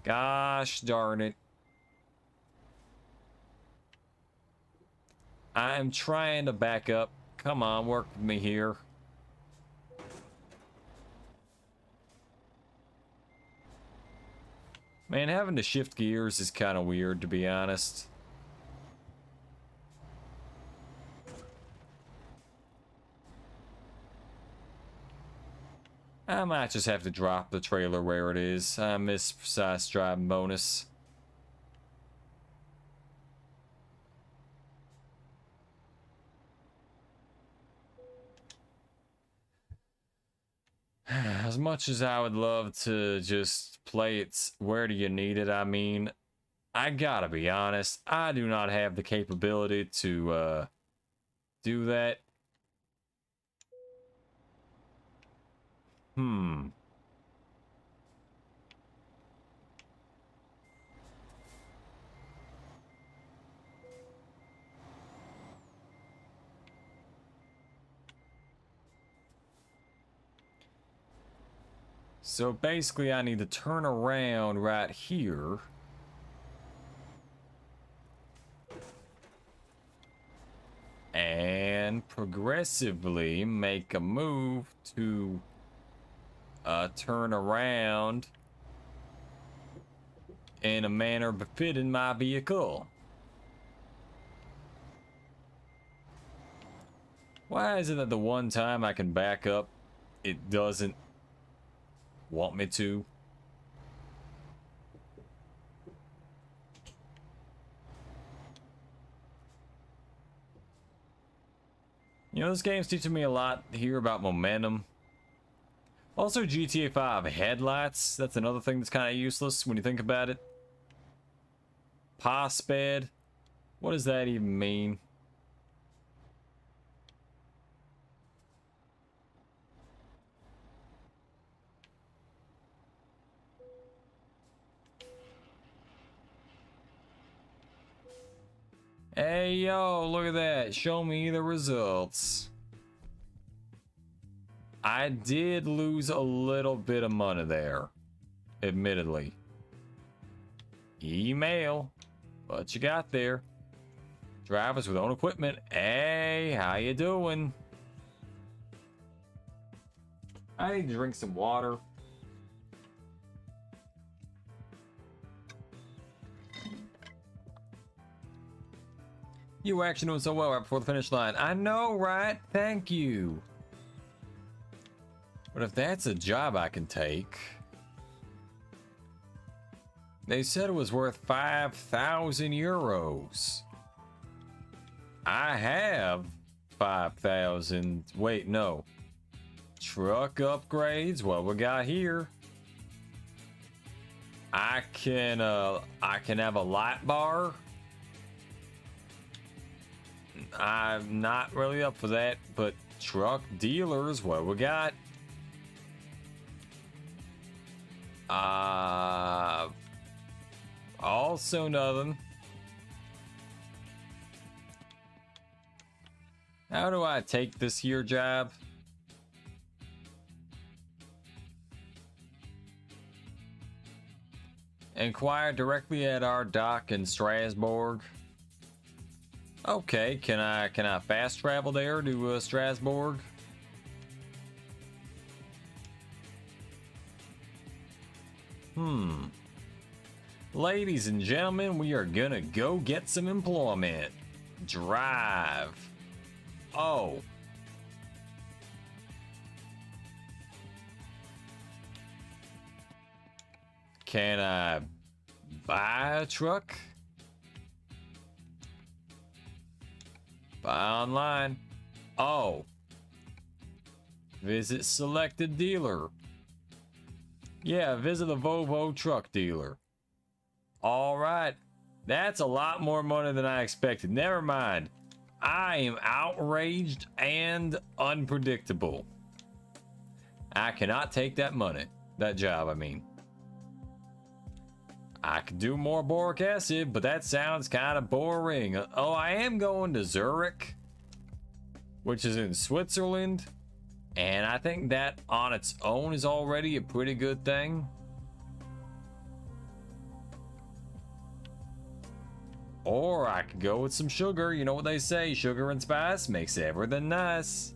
Gosh darn it. I'm trying to back up. Come on, work with me here. Man, having to shift gears is kind of weird, to be honest. I might just have to drop the trailer where it is. I miss precise driving bonus. As much as I would love to just play it where do you need it, I mean, I gotta be honest, I do not have the capability to do that. So basically I need to turn around right here. And progressively make a move to turn around in a manner befitting my vehicle. Why is it that the one time I can back up, it doesn't want me to? You know, this game's teaching me a lot here about momentum. Also, GTA 5 headlights. That's another thing that's kind of useless when you think about it. Pasped. What does that even mean? Hey, yo, look at that. Show me the results. I did lose a little bit of money there, admittedly. Email. What you got there? Drivers with own equipment. Hey, how you doing? I need to drink some water. You were actually doing so well right before the finish line. I know, right? Thank you. But if that's a job I can take... They said it was worth 5,000 euros. I have 5,000. Wait, no. Truck upgrades. What we got here? I can have a light bar. I'm not really up for that, but truck dealers, what we got? Also nothing. How do I take this here job? Inquire directly at our dock in Strasbourg. Okay, can I fast travel there to Strasbourg? Ladies and gentlemen, we are gonna go get some employment. Drive. Oh. Can I buy a truck? Buy online. Oh. Visit selected dealer. Yeah, visit the Volvo truck dealer. All right. That's a lot more money than I expected. Never mind. I am outraged and unpredictable. I cannot take that money. That job, I mean. I could do more boric acid, but that sounds kind of boring. Oh, I am going to Zurich, which is in Switzerland. And I think that on its own is already a pretty good thing. Or I could go with some sugar. You know what they say, sugar and spice makes everything nice.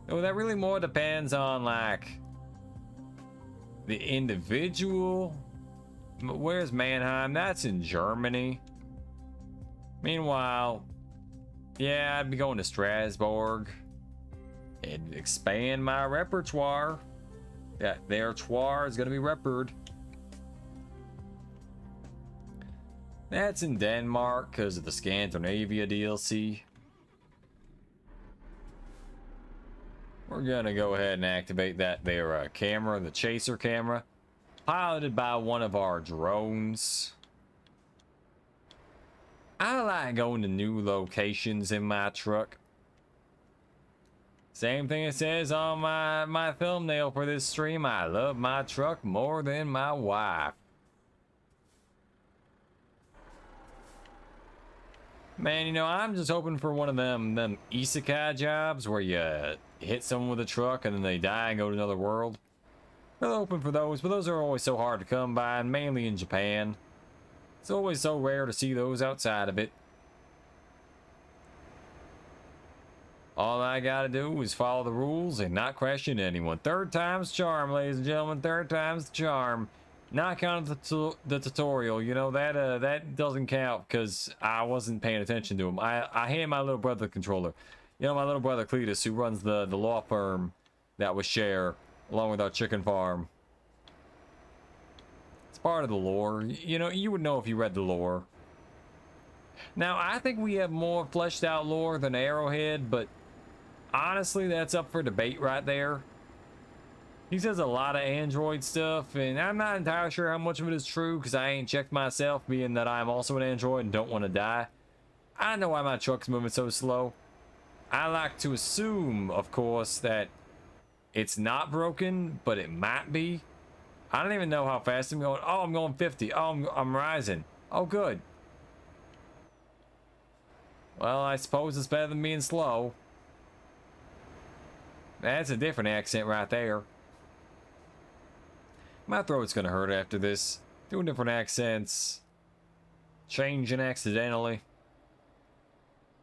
Oh, that really more depends on like the individual. Where's Mannheim? That's in Germany. Meanwhile, yeah, I'd be going to Strasbourg and expand my repertoire. Yeah, their repertoire is gonna be repaired. That's in Denmark because of the Scandinavia DLC. We're gonna go ahead and activate that there camera, the chaser camera, piloted by one of our drones. I like going to new locations in my truck. Same thing it says on my thumbnail for this stream. I love my truck more than my wife. Man, you know, I'm just hoping for one of them isekai jobs where you hit someone with a truck and then they die and go to another world. Really hoping for those, but those are always so hard to come by, and mainly in Japan. It's always so rare to see those outside of it. All I gotta do is follow the rules and not crash into anyone. Third time's charm, ladies and gentlemen. Third time's the charm. Not counting the tutorial. You know, that doesn't count because I wasn't paying attention to him. I hand my little brother the controller. You know, my little brother Cletus, who runs the law firm that we share along with our chicken farm. It's part of the lore. You know, you would know if you read the lore. Now, I think we have more fleshed out lore than Arrowhead, but honestly, that's up for debate right there. He says a lot of Android stuff, and I'm not entirely sure how much of it is true because I ain't checked myself, being that I'm also an Android and don't want to die. I know why my truck's moving so slow. I like to assume, of course, that it's not broken, but it might be. I don't even know how fast I'm going. Oh, I'm going 50. Oh, I'm rising. Oh, good. Well, I suppose it's better than being slow. That's a different accent right there. My throat's gonna hurt after this. Doing different accents. Changing accidentally.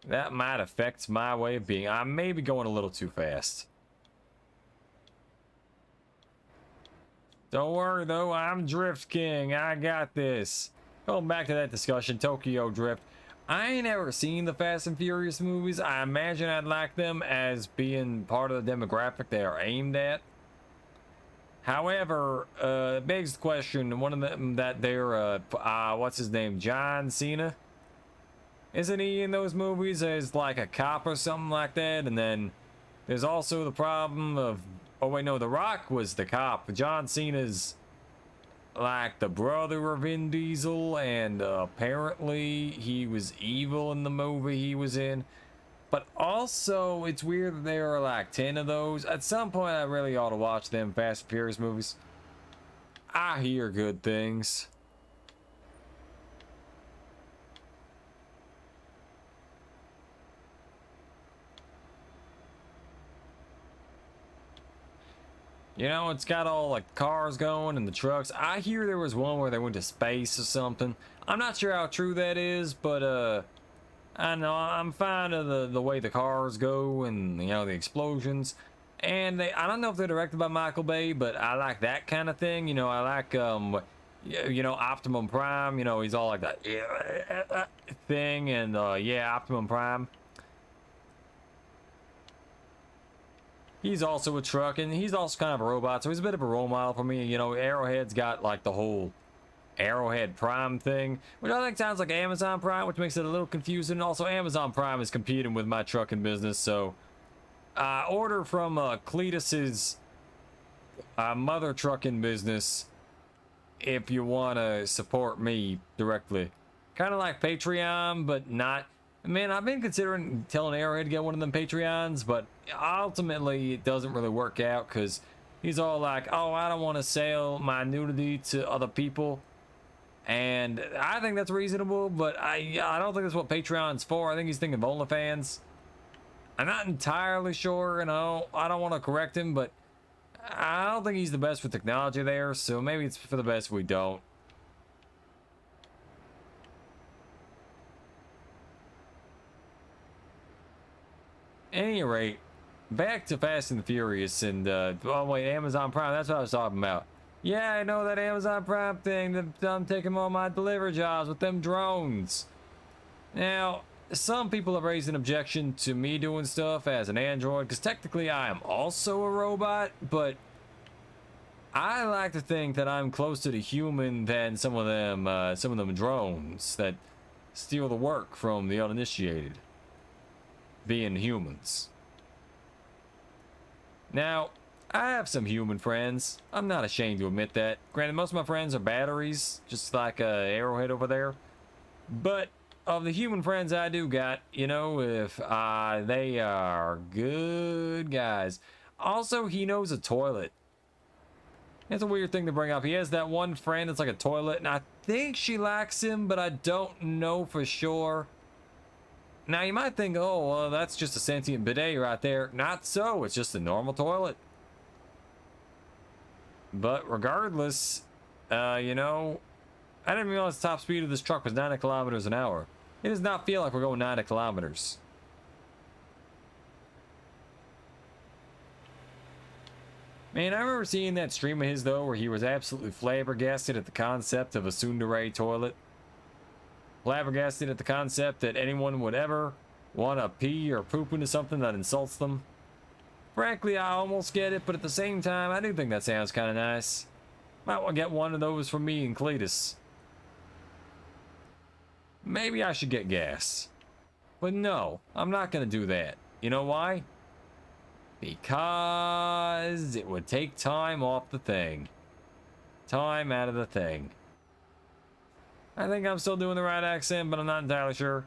That might affect my way of being. I may be going a little too fast. Don't worry though, I'm Drift King. I got this. Going back to that discussion, Tokyo Drift. I ain't ever seen the Fast and Furious movies. I imagine I'd like them as being part of the demographic they are aimed at. However, it begs the question, one of them that they're, what's his name, John Cena? Isn't he in those movies as like a cop or something like that? And then there's also the problem of, oh wait, no, The Rock was the cop. John Cena's like the brother of Vin Diesel, and apparently he was evil in the movie he was in. But also, it's weird that there are like 10 of those. At some point, I really ought to watch them Fast and Furious movies. I hear good things. You know, it's got all like cars going and the trucks. I hear there was one where they went to space or something. I'm not sure how true that is, but I know I'm fond of the way the cars go and, you know, the explosions. And I don't know if they're directed by Michael Bay, but I like that kind of thing. You know, I like you know, Optimum Prime. You know, he's all like that thing, and yeah, Optimum Prime. He's also a truck, and he's also kind of a robot, so he's a bit of a role model for me. You know, Arrowhead's got like the whole Arrowhead Prime thing, which I think sounds like Amazon Prime, which makes it a little confusing. Also, Amazon Prime is competing with my trucking business, so order from Cletus's mother trucking business if you want to support me directly. Kind of like Patreon, but not. Man, I've been considering telling Arrowhead to get one of them Patreons, but ultimately it doesn't really work out because he's all like, oh, I don't want to sell my nudity to other people. And I think that's reasonable, but I don't think that's what Patreon's for. I think he's thinking of OnlyFans. I'm not entirely sure, and I don't want to correct him, but I don't think he's the best with technology there, so maybe it's for the best we don't. At any rate, back to Fast and the Furious and, oh wait, Amazon Prime, that's what I was talking about. Yeah, I know that Amazon Prime thing, that I'm taking all my delivery jobs with them drones. Now, some people have raised an objection to me doing stuff as an android, because technically I am also a robot, but I like to think that I'm closer to human than some of them drones that steal the work from the uninitiated, being humans. Now, I have some human friends. I'm not ashamed to admit that. Granted, most of my friends are batteries, just like Arrowhead over there. But of the human friends I do got, you know, if they are good guys. Also, he knows a toilet. It's a weird thing to bring up. He has that one friend that's like a toilet, and I think she likes him, but I don't know for sure. Now, you might think, oh, well, that's just a sentient bidet right there. Not so. It's just a normal toilet. But regardless, you know, I didn't realize the top speed of this truck was 90 kilometers an hour. It does not feel like we're going 90 kilometers. Man, I remember seeing that stream of his, though, where he was absolutely flabbergasted at the concept of a tsundere toilet. Flabbergasted at the concept that anyone would ever want to pee or poop into something that insults them. Frankly, I almost get it, but at the same time, I do think that sounds kind of nice. Might want to get one of those for me and Cletus. Maybe I should get gas. But no, I'm not going to do that. You know why? Because it would take time off the thing. Time out of the thing. I think I'm still doing the right accent, but I'm not entirely sure.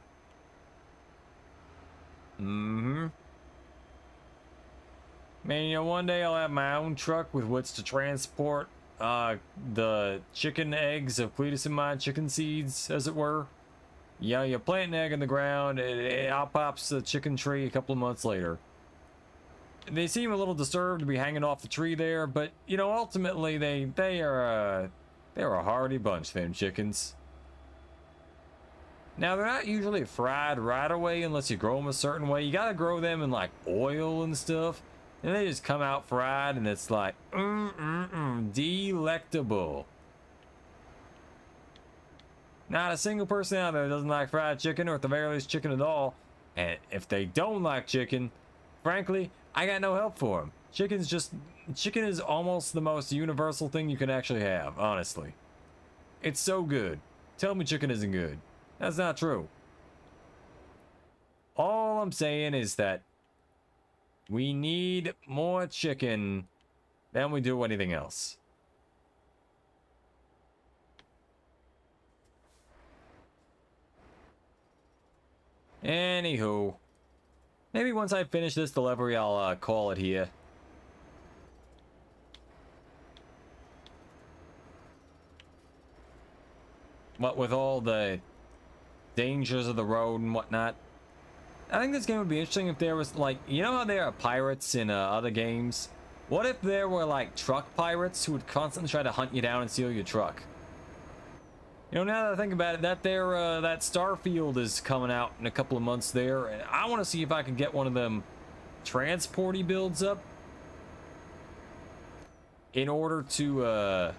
Man, you know, one day I'll have my own truck with which to transport the chicken eggs of Cletus and my chicken seeds, as it were. Yeah, you plant an egg in the ground, it out pops the chicken tree a couple of months later. They seem a little disturbed to be hanging off the tree there, but you know, ultimately they're a hardy bunch, them chickens. Now, they're not usually fried right away unless you grow them a certain way. You gotta grow them in like oil and stuff, and they just come out fried, and it's like delectable. Not a single person out there doesn't like fried chicken, or at the very least chicken at all. And if they don't like chicken, frankly, I got no help for them. Chicken is almost the most universal thing you can actually have, honestly. It's so good. Tell me chicken isn't good. That's not true. All I'm saying is that we need more chicken than we do anything else. Anywho, maybe once I finish this delivery, I'll call it here. What with all the dangers of the road and whatnot, I think this game would be interesting if there was, like, you know how there are pirates in other games? What if there were like truck pirates who would constantly try to hunt you down and steal your truck? You know, now that I think about it, that Starfield is coming out in a couple of months there, and I want to see if I can get one of them transporty builds up in order to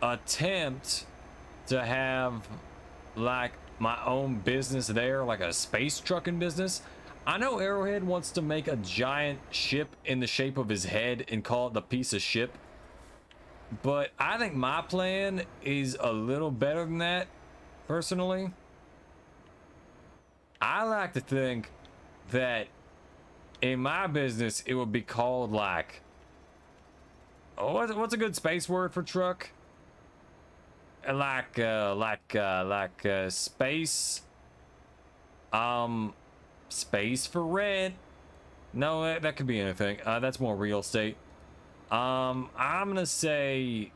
attempt to have like my own business there, like a space trucking business. I know Arrowhead wants to make a giant ship in the shape of his head and call it the piece of ship. But I think my plan is a little better than that, personally. I like to think that in my business, it would be called like, oh, what's a good space word for truck? Like space, space for rent. No, that could be anything. That's more real estate. I'm gonna say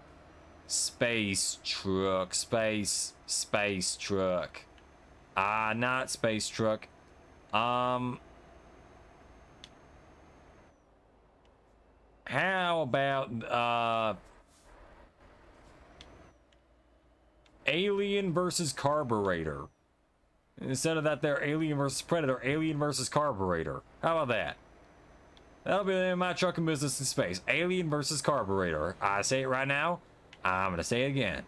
space truck, space truck. Not space truck. How about, Alien versus Carburetor? Instead of that there, Alien versus Predator, Alien versus Carburetor. How about that? That'll be the name of my trucking business in space. Alien versus Carburetor. I say it right now. I'm gonna say it again.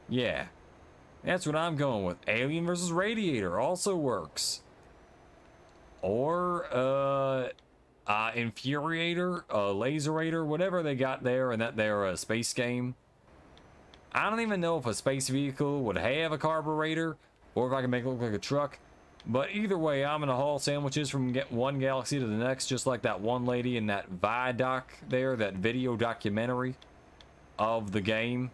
Yeah. That's what I'm going with. Alien versus Radiator also works. Or, Infuriator, Laserator, whatever they got there in that their space game. I don't even know if a space vehicle would have a carburetor, or if I can make it look like a truck. But either way, I'm gonna haul sandwiches from one galaxy to the next, just like that one lady in that Vidoc there, that video documentary of the game,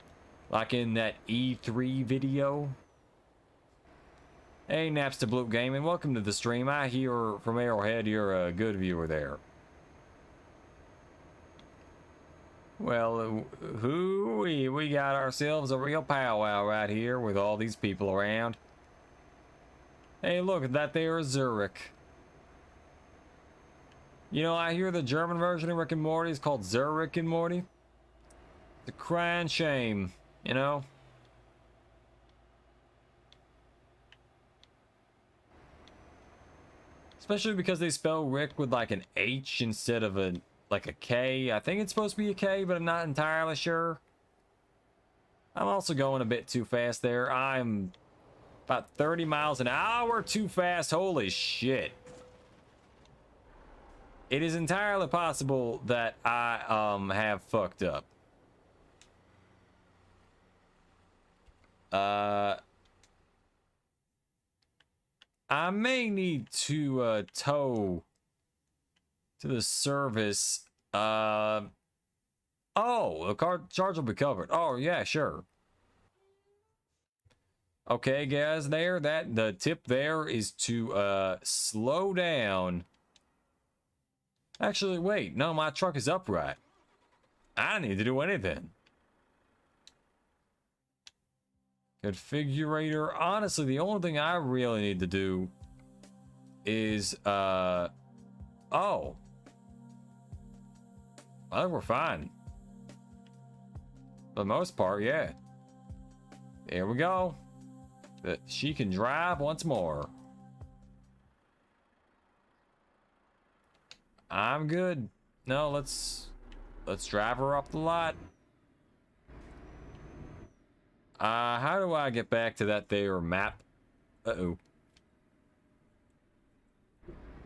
like in that E3 video. Hey, Napster Bloop Gaming, welcome to the stream. I hear from Arrowhead you're a good viewer there. Well, we got ourselves a real powwow right here with all these people around. Hey, look, that there is Zurich. You know, I hear the German version of Rick and Morty is called Zurich and Morty. It's a crying shame, you know? Especially because they spell Rick with like an H instead of a like a K. I think it's supposed to be a K, but I'm not entirely sure. I'm also going a bit too fast there. I'm about 30 miles an hour too fast. Holy shit. It is entirely possible that I have fucked up. I may need to tow to the service. Oh, the car charge will be covered. Oh yeah, sure. Okay, guys, the tip there is to slow down. Actually, wait, no, my truck is upright. I don't need to do anything. Configurator. Honestly, the only thing I really need to do is oh. I think we're fine. For the most part, yeah. There we go. That she can drive once more. I'm good. No, let's drive her up the lot. How do I get back to that there map? Uh-oh.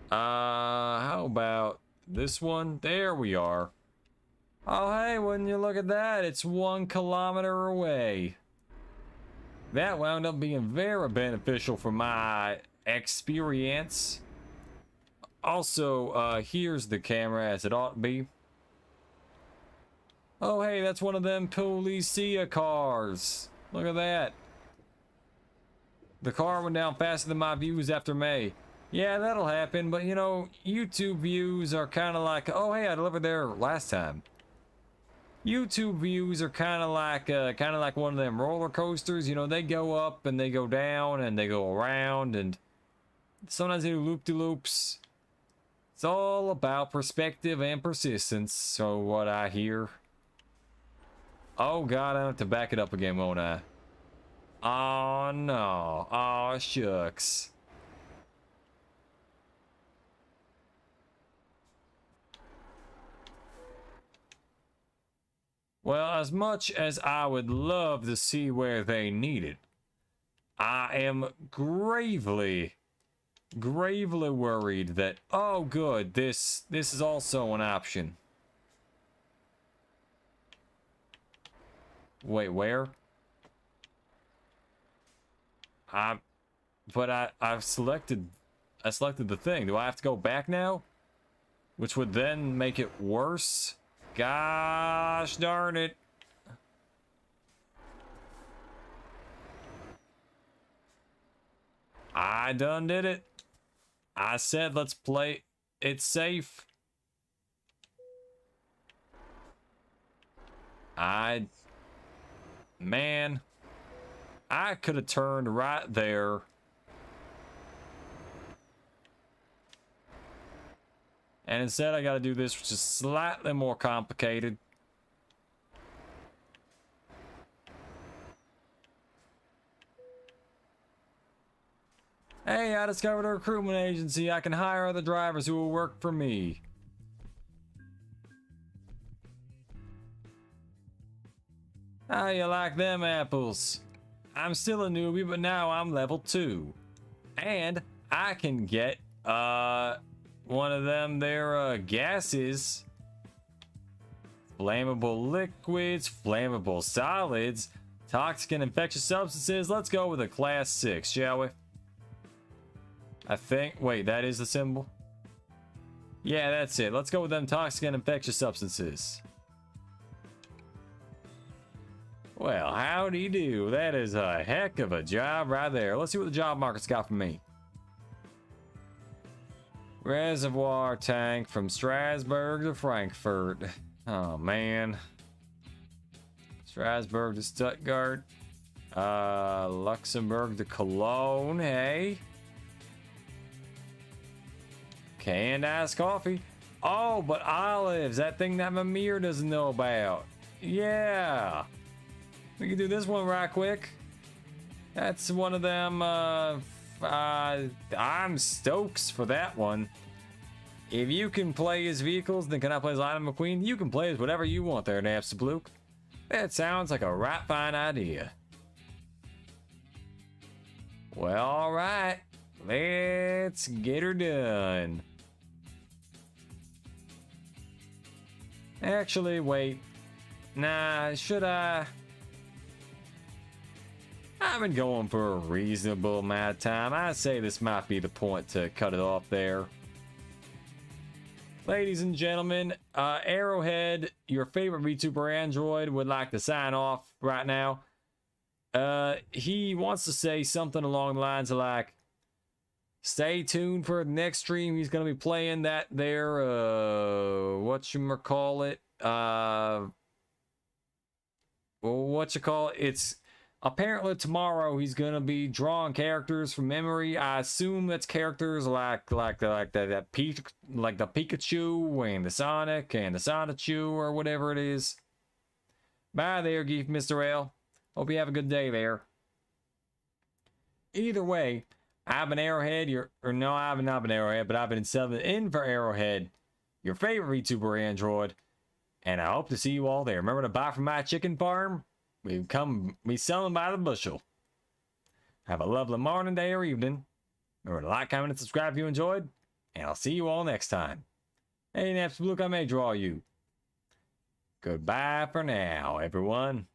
How about this one? There we are. Oh, hey, wouldn't you look at that? It's 1 kilometer away. That wound up being very beneficial for my experience. Also, here's the camera as it ought to be. Oh, hey, that's one of them Policia cars. Look at that. The car went down faster than my views after May. Yeah, that'll happen, but you know, YouTube views are kind of like, oh, hey, I delivered there last time. YouTube views are kind of like one of them roller coasters. You know, they go up and they go down and they go around, and sometimes they do loop-de-loops. It's all about perspective and persistence, so what I hear. Oh god, I have to back it up again, won't I? Oh no. Oh shucks. Well, as much as I would love to see where they need it, I am gravely worried that, oh good, this is also an option. Wait, where? I selected the thing. Do I have to go back now? Which would then make it worse? Gosh darn it. I done did it. I said let's play it safe. Man, I could have turned right there. And instead I gotta do this, which is slightly more complicated. Hey, I discovered a recruitment agency. I can hire other drivers who will work for me. How you like them apples? I'm still a newbie, but now I'm level 2. And I can get, one of them there, gases. Flammable liquids, flammable solids, toxic and infectious substances. Let's go with a class 6, shall we? I think. Wait, that is the symbol? Yeah, that's it. Let's go with them toxic and infectious substances. Well, howdy do. That is a heck of a job right there. Let's see what the job market's got for me. Reservoir tank from Strasbourg to Frankfurt. Oh, man. Strasbourg to Stuttgart. Luxembourg to Cologne, hey? Canned iced coffee. Oh, but olives. That thing that Mimir doesn't know about. Yeah. We can do this one right quick. That's one of them, I'm stokes for that one. If you can play as vehicles, then can I play as Lightning McQueen? You can play as whatever you want there, Napstablook. That sounds like a right fine idea. Well, alright. Let's get her done. Actually, wait. Nah, should I? I've been going for a reasonable amount of time. I say this might be the point to cut it off there. Ladies and gentlemen, Arrowhead, your favorite VTuber Android, would like to sign off right now. He wants to say something along the lines of like, stay tuned for the next stream. He's going to be playing that there, whatchamacallit, it's apparently tomorrow he's going to be drawing characters from memory. I assume that's characters like the Pikachu and the Sonic and the Sonichu or whatever it is. Bye there, Geef Mr. L. Hope you have a good day there. Either way, I've been Arrowhead, I've not been Arrowhead, but I've been subbing in for Arrowhead, your favorite VTuber Android, and I hope to see you all there. Remember to buy from my chicken farm? We selling by the bushel. Have a lovely morning, day, or evening. Remember to like, comment, and subscribe if you enjoyed, and I'll see you all next time. Hey, Napstablook, I may draw you. Goodbye for now, everyone.